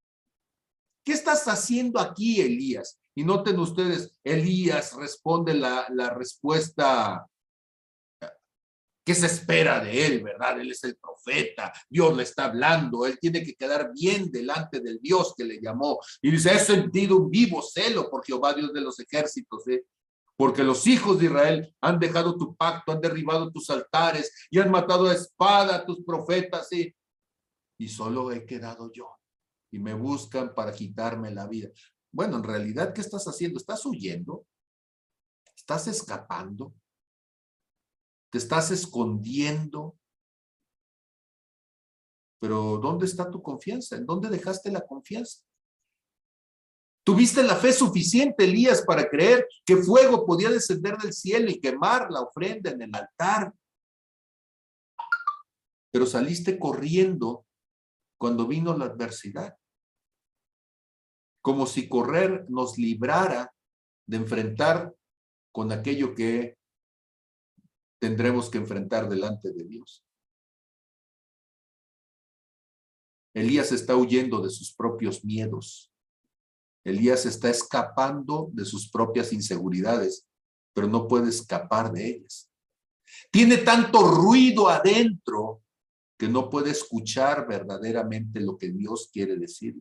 ¿Qué estás haciendo aquí, Elías? Y noten ustedes, Elías responde la respuesta que se espera de él, ¿verdad? Él es el profeta, Dios le está hablando, él tiene que quedar bien delante del Dios que le llamó. Y dice, he sentido un vivo celo por Jehová, Dios de los ejércitos, porque los hijos de Israel han dejado tu pacto, han derribado tus altares y han matado a espada a tus profetas, y solo he quedado yo, y me buscan para quitarme la vida. Bueno, en realidad, ¿qué estás haciendo? ¿Estás huyendo? ¿Estás escapando? ¿Te estás escondiendo? Pero ¿dónde está tu confianza? ¿En dónde dejaste la confianza? ¿Tuviste la fe suficiente, Elías, para creer que fuego podía descender del cielo y quemar la ofrenda en el altar? Pero saliste corriendo cuando vino la adversidad. Como si correr nos librara de enfrentar con aquello que tendremos que enfrentar delante de Dios. Elías está huyendo de sus propios miedos. Elías está escapando de sus propias inseguridades, pero no puede escapar de ellas. Tiene tanto ruido adentro que no puede escuchar verdaderamente lo que Dios quiere decir.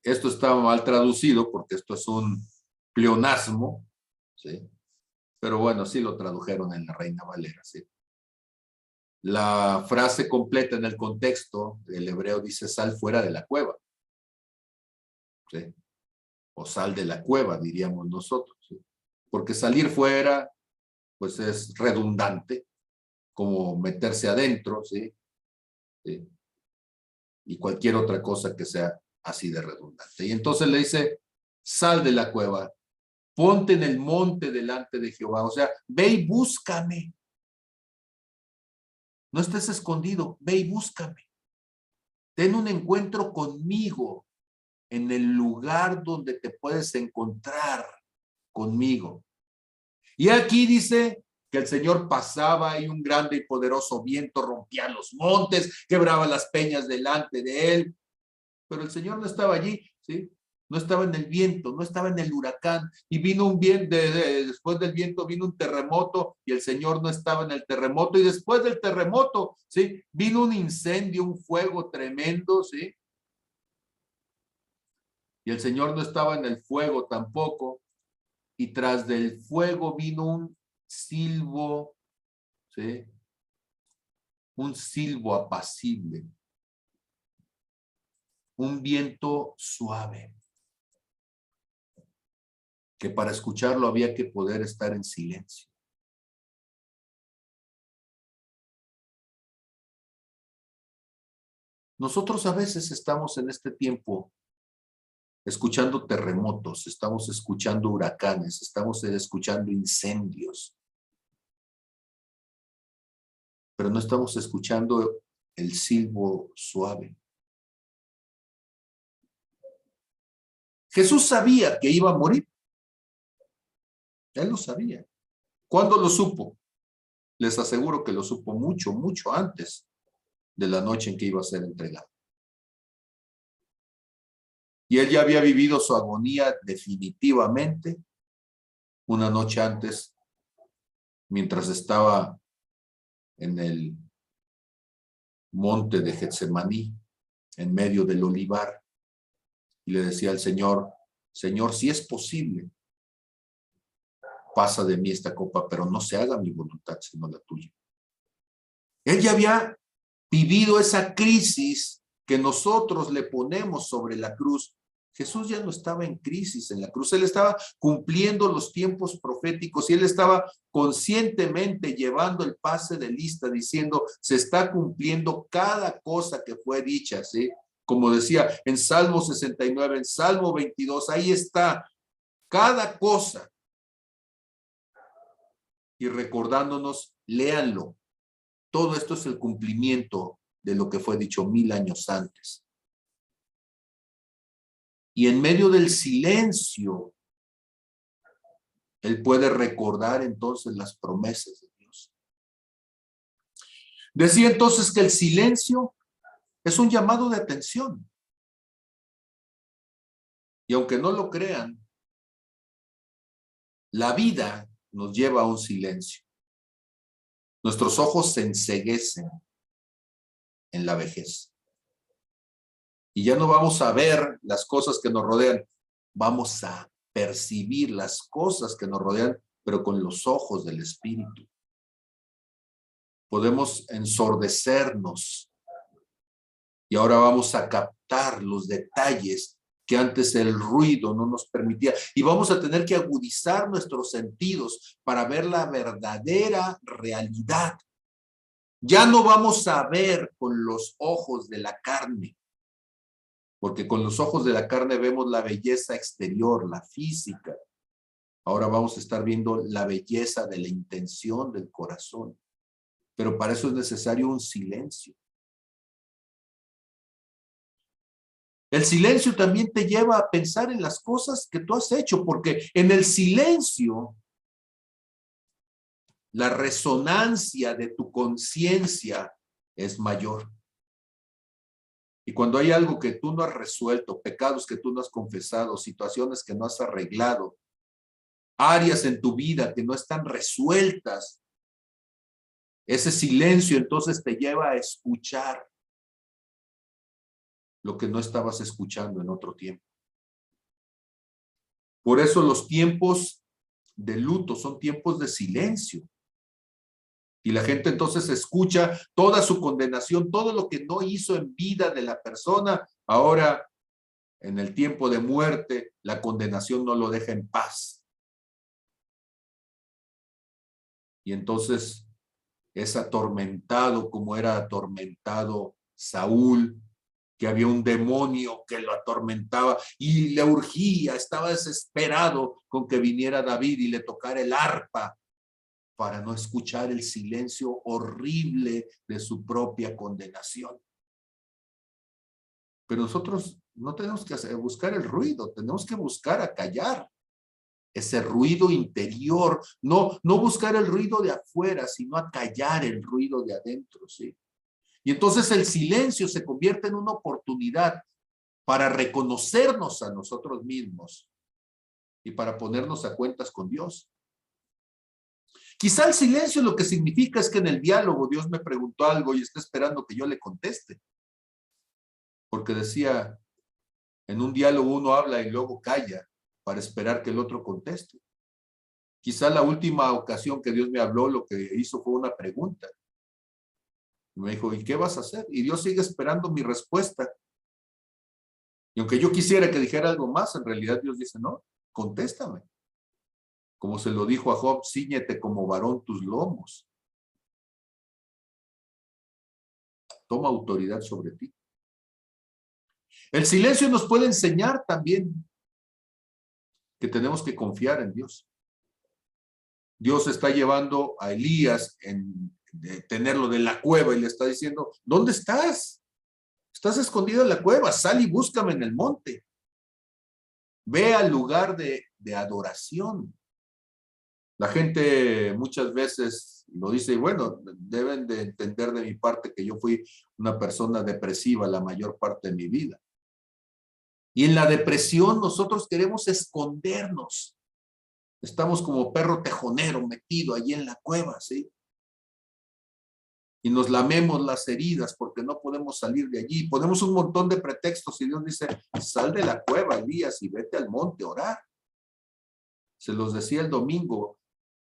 Esto está mal traducido porque esto es un pleonasmo, ¿sí? Pero bueno, sí lo tradujeron en la Reina Valera, ¿sí? La frase completa en el contexto del hebreo dice sal fuera de la cueva, ¿sí? O sal de la cueva, diríamos nosotros, ¿sí? Porque salir fuera, pues es redundante, como meterse adentro, ¿sí? ¿Sí? Y cualquier otra cosa que sea así de redundante. Y entonces le dice, sal de la cueva, ponte en el monte delante de Jehová, o sea, ve y búscame. No estés escondido, ve y búscame. Ten un encuentro conmigo en el lugar donde te puedes encontrar conmigo. Y aquí dice que el Señor pasaba y un grande y poderoso viento rompía los montes, quebraba las peñas delante de él. Pero el Señor no estaba allí, ¿sí? No estaba en el viento, no estaba en el huracán. Y vino un viento, después del viento vino un terremoto y el Señor no estaba en el terremoto. Y después del terremoto, ¿sí? Vino un incendio, un fuego tremendo, ¿sí? Y el Señor no estaba en el fuego tampoco. Y tras del fuego vino un silbo, ¿sí? Un silbo apacible. Un viento suave, que para escucharlo había que poder estar en silencio. Nosotros a veces estamos en este tiempo escuchando terremotos, estamos escuchando huracanes, estamos escuchando incendios, pero no estamos escuchando el silbo suave. Jesús sabía que iba a morir. Él lo sabía. ¿Cuándo lo supo? Les aseguro que lo supo mucho, mucho antes de la noche en que iba a ser entregado. Y él ya había vivido su agonía definitivamente una noche antes, mientras estaba en el monte de Getsemaní, en medio del olivar, y le decía al Señor, Señor, si es posible, pasa de mí esta copa, pero no se haga mi voluntad, sino la tuya. Él ya había vivido esa crisis que nosotros le ponemos sobre la cruz. Jesús ya no estaba en crisis en la cruz, él estaba cumpliendo los tiempos proféticos y él estaba conscientemente llevando el pase de lista diciendo, se está cumpliendo cada cosa que fue dicha, ¿sí? Como decía, en Salmo 69, en Salmo 22, ahí está cada cosa. Y recordándonos, léanlo. Todo esto es el cumplimiento de lo que fue dicho 1000 años antes. Y en medio del silencio, él puede recordar entonces las promesas de Dios. Decía entonces que el silencio es un llamado de atención. Y aunque no lo crean, la vida nos lleva a un silencio. Nuestros ojos se enceguecen en la vejez. Y ya no vamos a ver las cosas que nos rodean, vamos a percibir las cosas que nos rodean, pero con los ojos del Espíritu. Podemos ensordecernos y ahora vamos a captar los detalles que antes el ruido no nos permitía. Y vamos a tener que agudizar nuestros sentidos para ver la verdadera realidad. Ya no vamos a ver con los ojos de la carne, porque con los ojos de la carne vemos la belleza exterior, la física. Ahora vamos a estar viendo la belleza de la intención del corazón. Pero para eso es necesario un silencio. El silencio también te lleva a pensar en las cosas que tú has hecho, porque en el silencio la resonancia de tu conciencia es mayor. Y cuando hay algo que tú no has resuelto, pecados que tú no has confesado, situaciones que no has arreglado, áreas en tu vida que no están resueltas, ese silencio entonces te lleva a escuchar lo que no estabas escuchando en otro tiempo. Por eso los tiempos de luto son tiempos de silencio. Y la gente entonces escucha toda su condenación, todo lo que no hizo en vida de la persona. Ahora, en el tiempo de muerte, la condenación no lo deja en paz. Y entonces es atormentado como era atormentado Saúl, que había un demonio que lo atormentaba y le urgía, estaba desesperado con que viniera David y le tocara el arpa para no escuchar el silencio horrible de su propia condenación. Pero nosotros no tenemos que buscar el ruido, tenemos que buscar acallar ese ruido interior, no buscar el ruido de afuera, sino acallar el ruido de adentro, ¿sí? Y entonces el silencio se convierte en una oportunidad para reconocernos a nosotros mismos y para ponernos a cuentas con Dios. Quizá el silencio lo que significa es que en el diálogo Dios me preguntó algo y está esperando que yo le conteste. Porque decía, en un diálogo uno habla y luego calla para esperar que el otro conteste. Quizá la última ocasión que Dios me habló, lo que hizo fue una pregunta. Me dijo, ¿y qué vas a hacer? Y Dios sigue esperando mi respuesta. Y aunque yo quisiera que dijera algo más, en realidad Dios dice, no, contéstame. Como se lo dijo a Job, cíñete como varón tus lomos. Toma autoridad sobre ti. El silencio nos puede enseñar también que tenemos que confiar en Dios. Dios está llevando a Elías de tenerlo de la cueva y le está diciendo, ¿dónde estás? Estás escondido en la cueva, sal y búscame en el monte. Ve al lugar de adoración. La gente muchas veces lo dice, y bueno, deben de entender de mi parte que yo fui una persona depresiva la mayor parte de mi vida. Y en la depresión nosotros queremos escondernos. Estamos como perro tejonero metido allí en la cueva, ¿sí? Y nos lamemos las heridas porque no podemos salir de allí. Ponemos un montón de pretextos y Dios dice, sal de la cueva, Elías, y vete al monte a orar. Se los decía el domingo,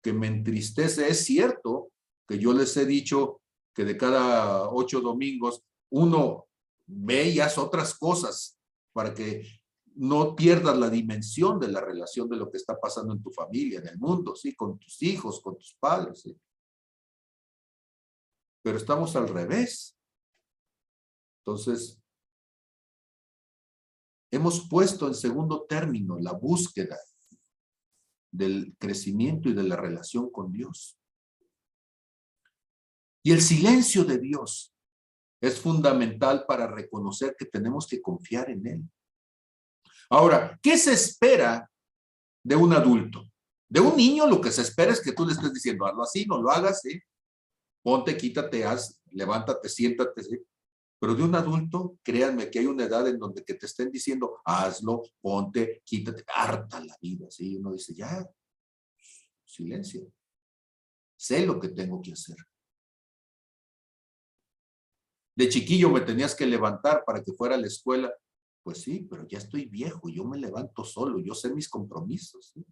que me entristece. Es cierto que yo les he dicho que de cada 8 domingos, uno ve y hace otras cosas para que no pierdas la dimensión de la relación de lo que está pasando en tu familia, en el mundo, ¿sí? Con tus hijos, con tus padres, ¿sí? Pero estamos al revés. Entonces, hemos puesto en segundo término la búsqueda del crecimiento y de la relación con Dios. Y el silencio de Dios es fundamental para reconocer que tenemos que confiar en Él. Ahora, ¿qué se espera de un adulto? De un niño lo que se espera es que tú le estés diciendo, hazlo así, no lo hagas, ¿sí? Ponte, quítate, haz, levántate, siéntate, ¿sí? Pero de un adulto, créanme que hay una edad en donde que te estén diciendo, hazlo, ponte, quítate, harta la vida, ¿sí? Uno dice, ya, silencio. Sé lo que tengo que hacer. De chiquillo me tenías que levantar para que fuera a la escuela. Pues sí, pero ya estoy viejo, yo me levanto solo, yo sé mis compromisos, ¿sí?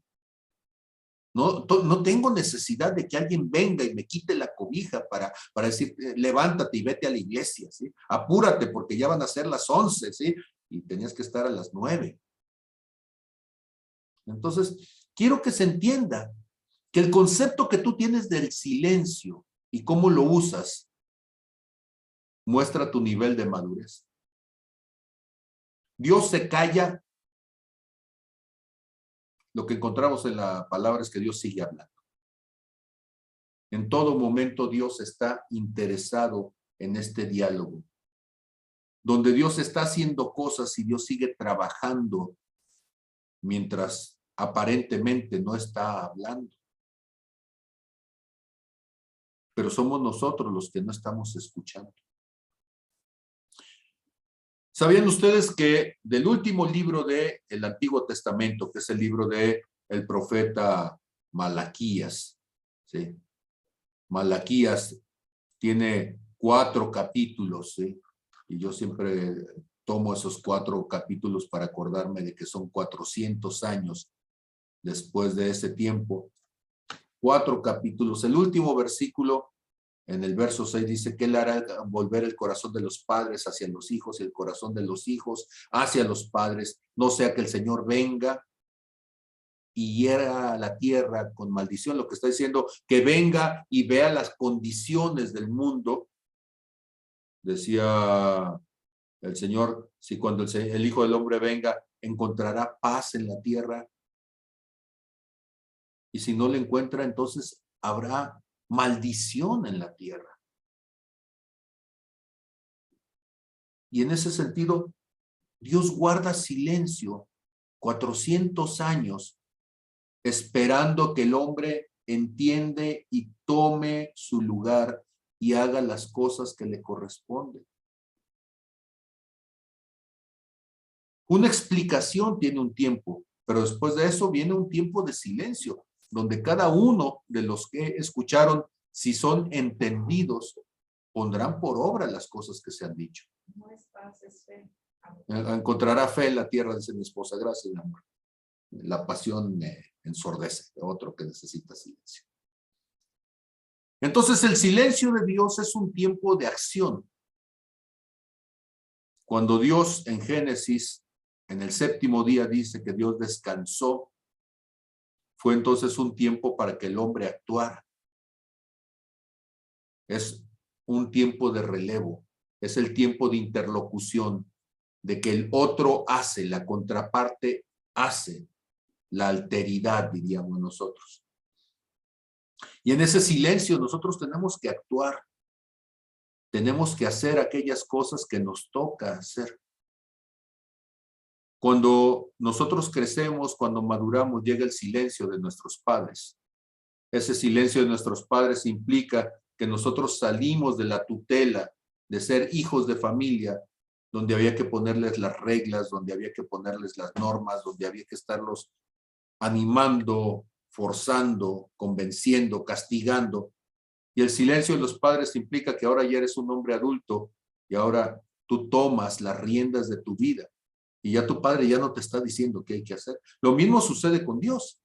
No tengo necesidad de que alguien venga y me quite la cobija para decir, levántate y vete a la iglesia, ¿sí? Apúrate porque ya van a ser las 11, ¿sí? Y tenías que estar a las 9. Entonces, quiero que se entienda que el concepto que tú tienes del silencio y cómo lo usas muestra tu nivel de madurez. Dios se calla. Lo que encontramos en la palabra es que Dios sigue hablando. En todo momento Dios está interesado en este diálogo, donde Dios está haciendo cosas y Dios sigue trabajando mientras aparentemente no está hablando. Pero somos nosotros los que no estamos escuchando. ¿Sabían ustedes que del último libro del Antiguo Testamento, que es el libro del profeta Malaquías, ¿sí? Malaquías tiene 4 capítulos, ¿sí? Y yo siempre tomo esos 4 capítulos para acordarme de que son 400 años después de ese tiempo. 4 capítulos. El último versículo, en el verso 6, dice que Él hará volver el corazón de los padres hacia los hijos y el corazón de los hijos hacia los padres, no sea que el Señor venga y hiera la tierra con maldición. Lo que está diciendo, que venga y vea las condiciones del mundo. Decía el Señor, si cuando el Hijo del Hombre venga, encontrará paz en la tierra. Y si no le encuentra, entonces habrá maldición en la tierra. Y en ese sentido, Dios guarda silencio 400 años, esperando que el hombre entiende y tome su lugar y haga las cosas que le corresponden. Una explicación tiene un tiempo, pero después de eso viene un tiempo de silencio, donde cada uno de los que escucharon, si son entendidos, pondrán por obra las cosas que se han dicho. No es paz, es fe. Encontrará fe en la tierra, dice mi esposa. Gracias, mi amor. La pasión ensordece, otro que necesita silencio. Entonces, el silencio de Dios es un tiempo de acción. Cuando Dios en Génesis, en el 7º día, dice que Dios descansó, fue entonces un tiempo para que el hombre actuara. Es un tiempo de relevo, es el tiempo de interlocución, de que el otro hace, la contraparte hace, la alteridad, diríamos nosotros. Y en ese silencio nosotros tenemos que actuar, tenemos que hacer aquellas cosas que nos toca hacer. Cuando nosotros crecemos, cuando maduramos, llega el silencio de nuestros padres. Ese silencio de nuestros padres implica que nosotros salimos de la tutela de ser hijos de familia, donde había que ponerles las reglas, donde había que ponerles las normas, donde había que estarlos animando, forzando, convenciendo, castigando. Y el silencio de los padres implica que ahora ya eres un hombre adulto y ahora tú tomas las riendas de tu vida. Y ya tu padre ya no te está diciendo qué hay que hacer. Lo mismo sucede con Dios.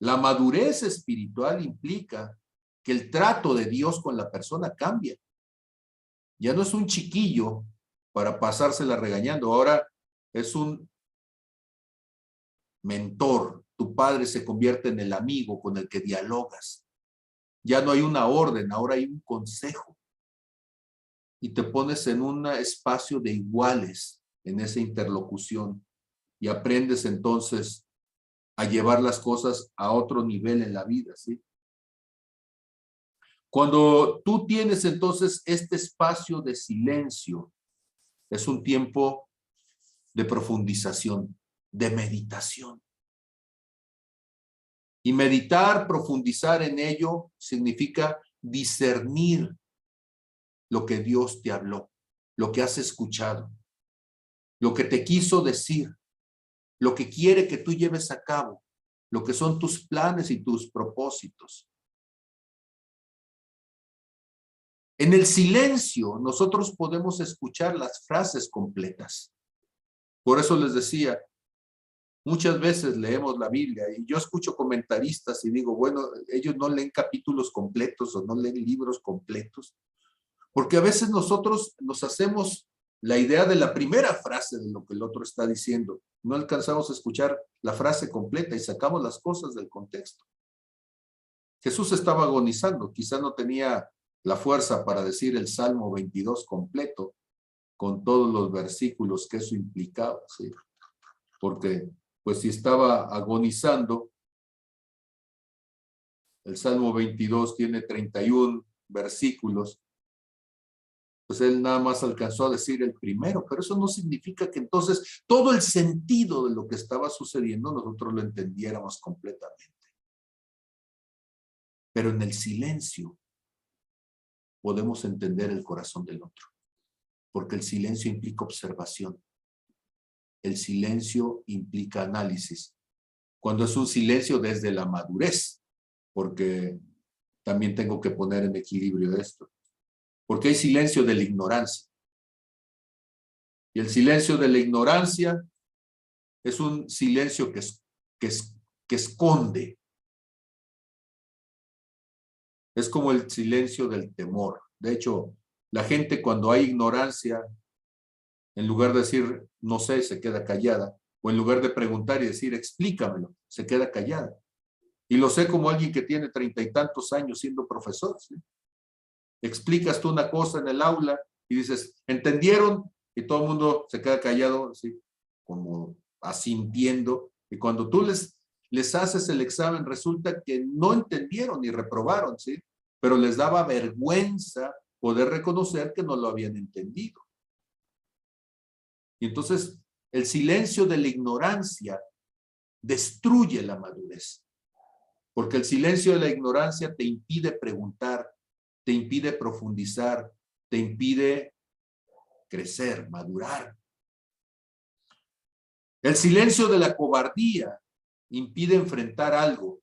La madurez espiritual implica que el trato de Dios con la persona cambia. Ya no es un chiquillo para pasársela regañando. Ahora es un mentor. Tu padre se convierte en el amigo con el que dialogas. Ya no hay una orden, ahora hay un consejo. Y te pones en un espacio de iguales, en esa interlocución y aprendes entonces a llevar las cosas a otro nivel en la vida, ¿sí? Cuando tú tienes entonces este espacio de silencio, es un tiempo de profundización, de meditación. Y meditar, profundizar en ello, significa discernir lo que Dios te habló, lo que has escuchado, lo que te quiso decir, lo que quiere que tú lleves a cabo, lo que son tus planes y tus propósitos. En el silencio, nosotros podemos escuchar las frases completas. Por eso les decía, muchas veces leemos la Biblia y yo escucho comentaristas y digo, bueno, ellos no leen capítulos completos o no leen libros completos, porque a veces nosotros nos hacemos la idea de la primera frase de lo que el otro está diciendo. No alcanzamos a escuchar la frase completa y sacamos las cosas del contexto. Jesús estaba agonizando, quizá no tenía la fuerza para decir el Salmo 22 completo, con todos los versículos que eso implicaba, ¿sí? Porque pues si estaba agonizando, el Salmo 22 tiene 31 versículos, pues él nada más alcanzó a decir el primero, pero eso no significa que entonces todo el sentido de lo que estaba sucediendo nosotros lo entendiéramos completamente. Pero en el silencio podemos entender el corazón del otro, porque el silencio implica observación. El silencio implica análisis. Cuando es un silencio desde la madurez, porque también tengo que poner en equilibrio esto, porque hay silencio de la ignorancia. Y el silencio de la ignorancia es un silencio que esconde. Es como el silencio del temor. De hecho, la gente cuando hay ignorancia, en lugar de decir, no sé, se queda callada. O en lugar de preguntar y decir, explícamelo, se queda callada. Y lo sé como alguien que tiene 30 y tantos años siendo profesor, ¿sí? Explicas tú una cosa en el aula y dices, ¿entendieron? Y todo el mundo se queda callado, ¿sí? Como asintiendo. Y cuando tú les haces el examen, resulta que no entendieron y reprobaron, ¿sí? Pero les daba vergüenza poder reconocer que no lo habían entendido. Y entonces, el silencio de la ignorancia destruye la madurez. Porque el silencio de la ignorancia te impide preguntar, te impide profundizar, te impide crecer, madurar. El silencio de la cobardía impide enfrentar algo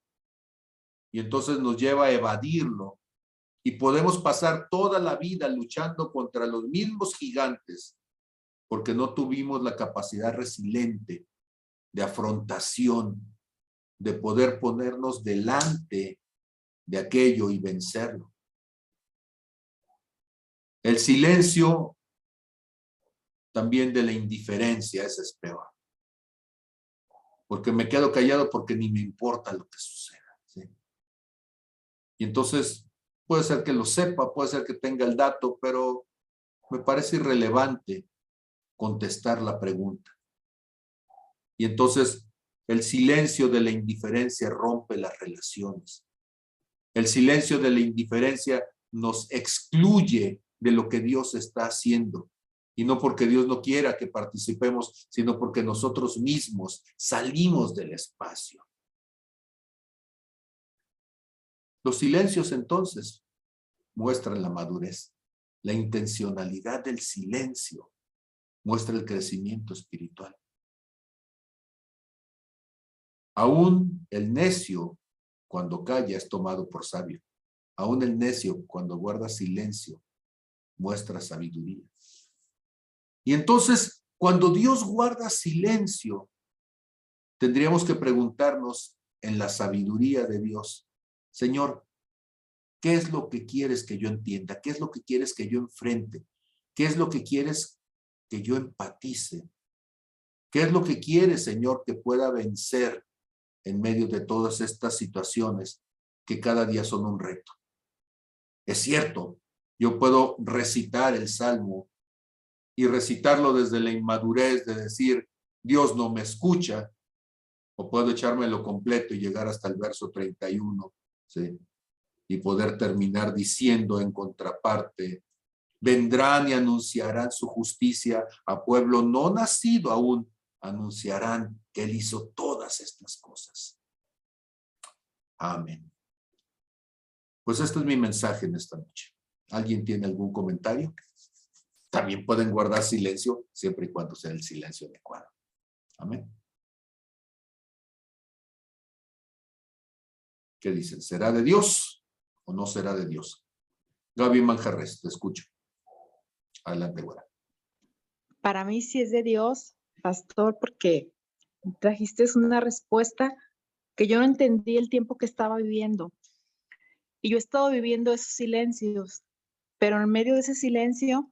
y entonces nos lleva a evadirlo y podemos pasar toda la vida luchando contra los mismos gigantes porque no tuvimos la capacidad resiliente de afrontación, de poder ponernos delante de aquello y vencerlo. El silencio también de la indiferencia, ese es peor. Porque me quedo callado porque ni me importa lo que suceda, ¿sí? Y entonces puede ser que lo sepa, puede ser que tenga el dato, pero me parece irrelevante contestar la pregunta. Y entonces el silencio de la indiferencia rompe las relaciones. El silencio de la indiferencia nos excluye de lo que Dios está haciendo. Y no porque Dios no quiera que participemos, sino porque nosotros mismos salimos del espacio. Los silencios entonces muestran la madurez. La intencionalidad del silencio muestra el crecimiento espiritual. Aún el necio, cuando calla, es tomado por sabio. Aún el necio, cuando guarda silencio, muestra sabiduría. Y entonces, cuando Dios guarda silencio, tendríamos que preguntarnos en la sabiduría de Dios, Señor, ¿qué es lo que quieres que yo entienda? ¿Qué es lo que quieres que yo enfrente? ¿Qué es lo que quieres que yo empatice? ¿Qué es lo que quieres, Señor, que pueda vencer en medio de todas estas situaciones que cada día son un reto? Es cierto, yo puedo recitar el Salmo y recitarlo desde la inmadurez de decir, Dios no me escucha, o puedo echármelo completo y llegar hasta el verso 31, ¿sí? Y poder terminar diciendo en contraparte, vendrán y anunciarán su justicia a pueblo no nacido aún, anunciarán que Él hizo todas estas cosas. Amén. Pues este es mi mensaje en esta noche. ¿Alguien tiene algún comentario? También pueden guardar silencio, siempre y cuando sea el silencio adecuado. Amén. ¿Qué dicen? ¿Será de Dios o no será de Dios? Gaby Manjarres, te escucho. Adelante, güera. Para mí sí es de Dios, pastor, porque trajiste una respuesta que yo no entendí el tiempo que estaba viviendo. Y yo he estado viviendo esos silencios, pero en medio de ese silencio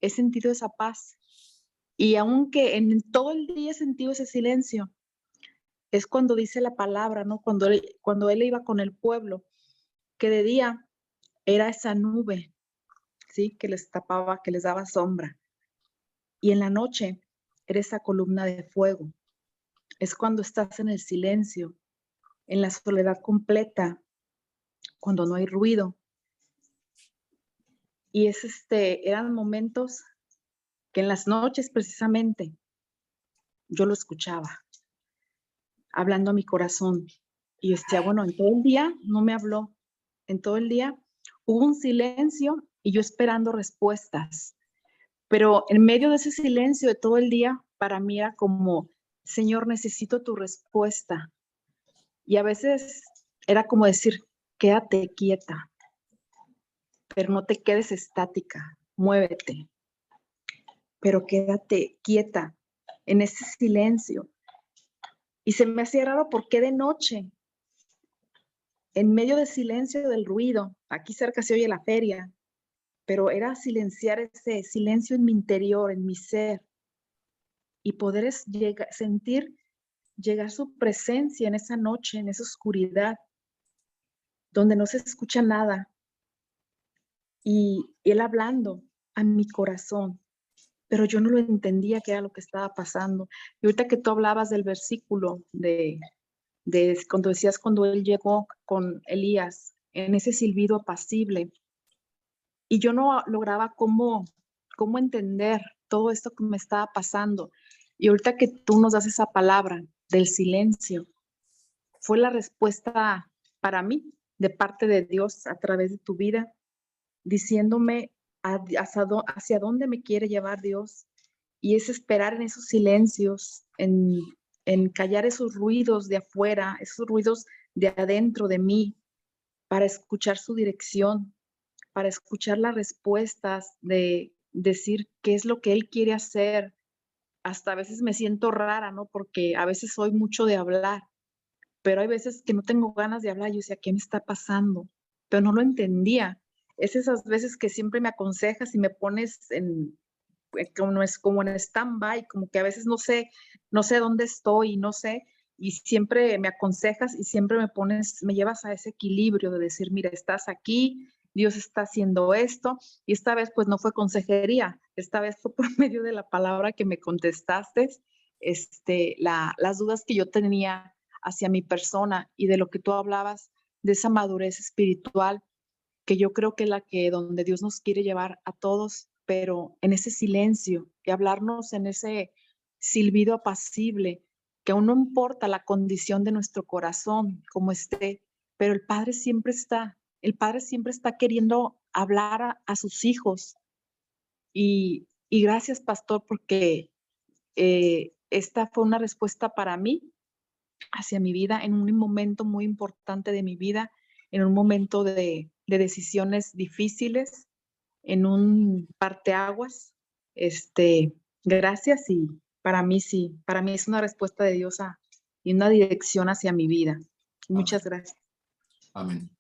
he sentido esa paz. Y aunque en todo el día he sentido ese silencio, es cuando dice la palabra, ¿no? Cuando él iba con el pueblo, que de día era esa nube, ¿sí? Que les tapaba, que les daba sombra. Y en la noche era esa columna de fuego. Es cuando estás en el silencio, en la soledad completa, cuando no hay ruido. Y eran momentos que en las noches precisamente yo lo escuchaba, hablando a mi corazón. Y yo decía, bueno, en todo el día no me habló. En todo el día hubo un silencio y yo esperando respuestas. Pero en medio de ese silencio de todo el día, para mí era como, Señor, necesito tu respuesta. Y a veces era como decir, quédate quieta, pero no te quedes estática, muévete, pero quédate quieta en ese silencio. Y se me hacía raro porque de noche, en medio del silencio del ruido, aquí cerca se oye la feria, pero era silenciar ese silencio en mi interior, en mi ser, y poder sentir llegar su presencia en esa noche, en esa oscuridad, donde no se escucha nada, y él hablando a mi corazón, pero yo no lo entendía qué era lo que estaba pasando. Y ahorita que tú hablabas del versículo de cuando decías cuando él llegó con Elías, en ese silbido apacible, y yo no lograba cómo entender todo esto que me estaba pasando. Y ahorita que tú nos das esa palabra del silencio, fue la respuesta para mí de parte de Dios a través de tu vida, diciéndome hacia dónde me quiere llevar Dios. Y es esperar en esos silencios, en callar esos ruidos de afuera, esos ruidos de adentro de mí, para escuchar su dirección, para escuchar las respuestas, de decir qué es lo que Él quiere hacer. Hasta a veces me siento rara, ¿no? Porque a veces soy mucho de hablar, pero hay veces que no tengo ganas de hablar. Yo decía, ¿qué me está pasando? Pero no lo entendía. Es esas veces que siempre me aconsejas y me pones como en stand-by, como que a veces no sé dónde estoy, no sé, y siempre me aconsejas y siempre me llevas a ese equilibrio de decir, mira, estás aquí, Dios está haciendo esto, y esta vez pues no fue consejería, esta vez fue por medio de la palabra que me contestaste, las dudas que yo tenía hacia mi persona y de lo que tú hablabas, de esa madurez espiritual, que yo creo que es donde Dios nos quiere llevar a todos, pero en ese silencio y hablarnos en ese silbido apacible, que aún no importa la condición de nuestro corazón, como esté, pero el Padre siempre está queriendo hablar a sus hijos. Y gracias, pastor, porque esta fue una respuesta para mí, hacia mi vida, en un momento muy importante de mi vida, en un momento de decisiones difíciles, en un parteaguas. Gracias, y para mí sí, para mí es una respuesta de Dios y una dirección hacia mi vida. Muchas gracias. Amén.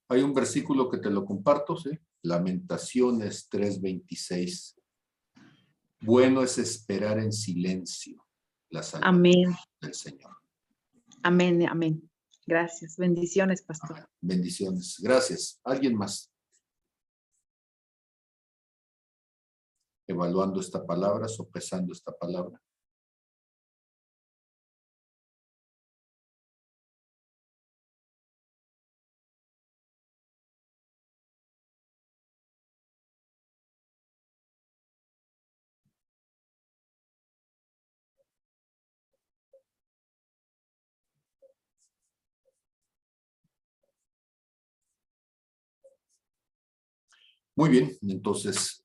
Hay un versículo que te lo comparto, ¿sí? Lamentaciones 3:26. Bueno es esperar en silencio la salvación del Señor. Amén, amén. Gracias. Bendiciones, pastor. Amén. Bendiciones. Gracias. ¿Alguien más? evaluando esta palabra, sopesando esta palabra. Muy bien, entonces,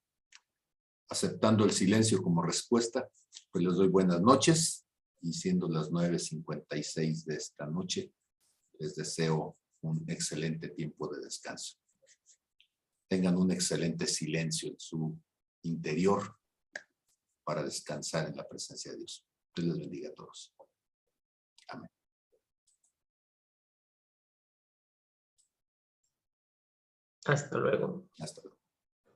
aceptando el silencio como respuesta, pues les doy buenas noches y siendo las 9:56 de esta noche, les deseo un excelente tiempo de descanso. Tengan un excelente silencio en su interior para descansar en la presencia de Dios. Dios les bendiga a todos. Amén. Hasta luego. Hasta luego.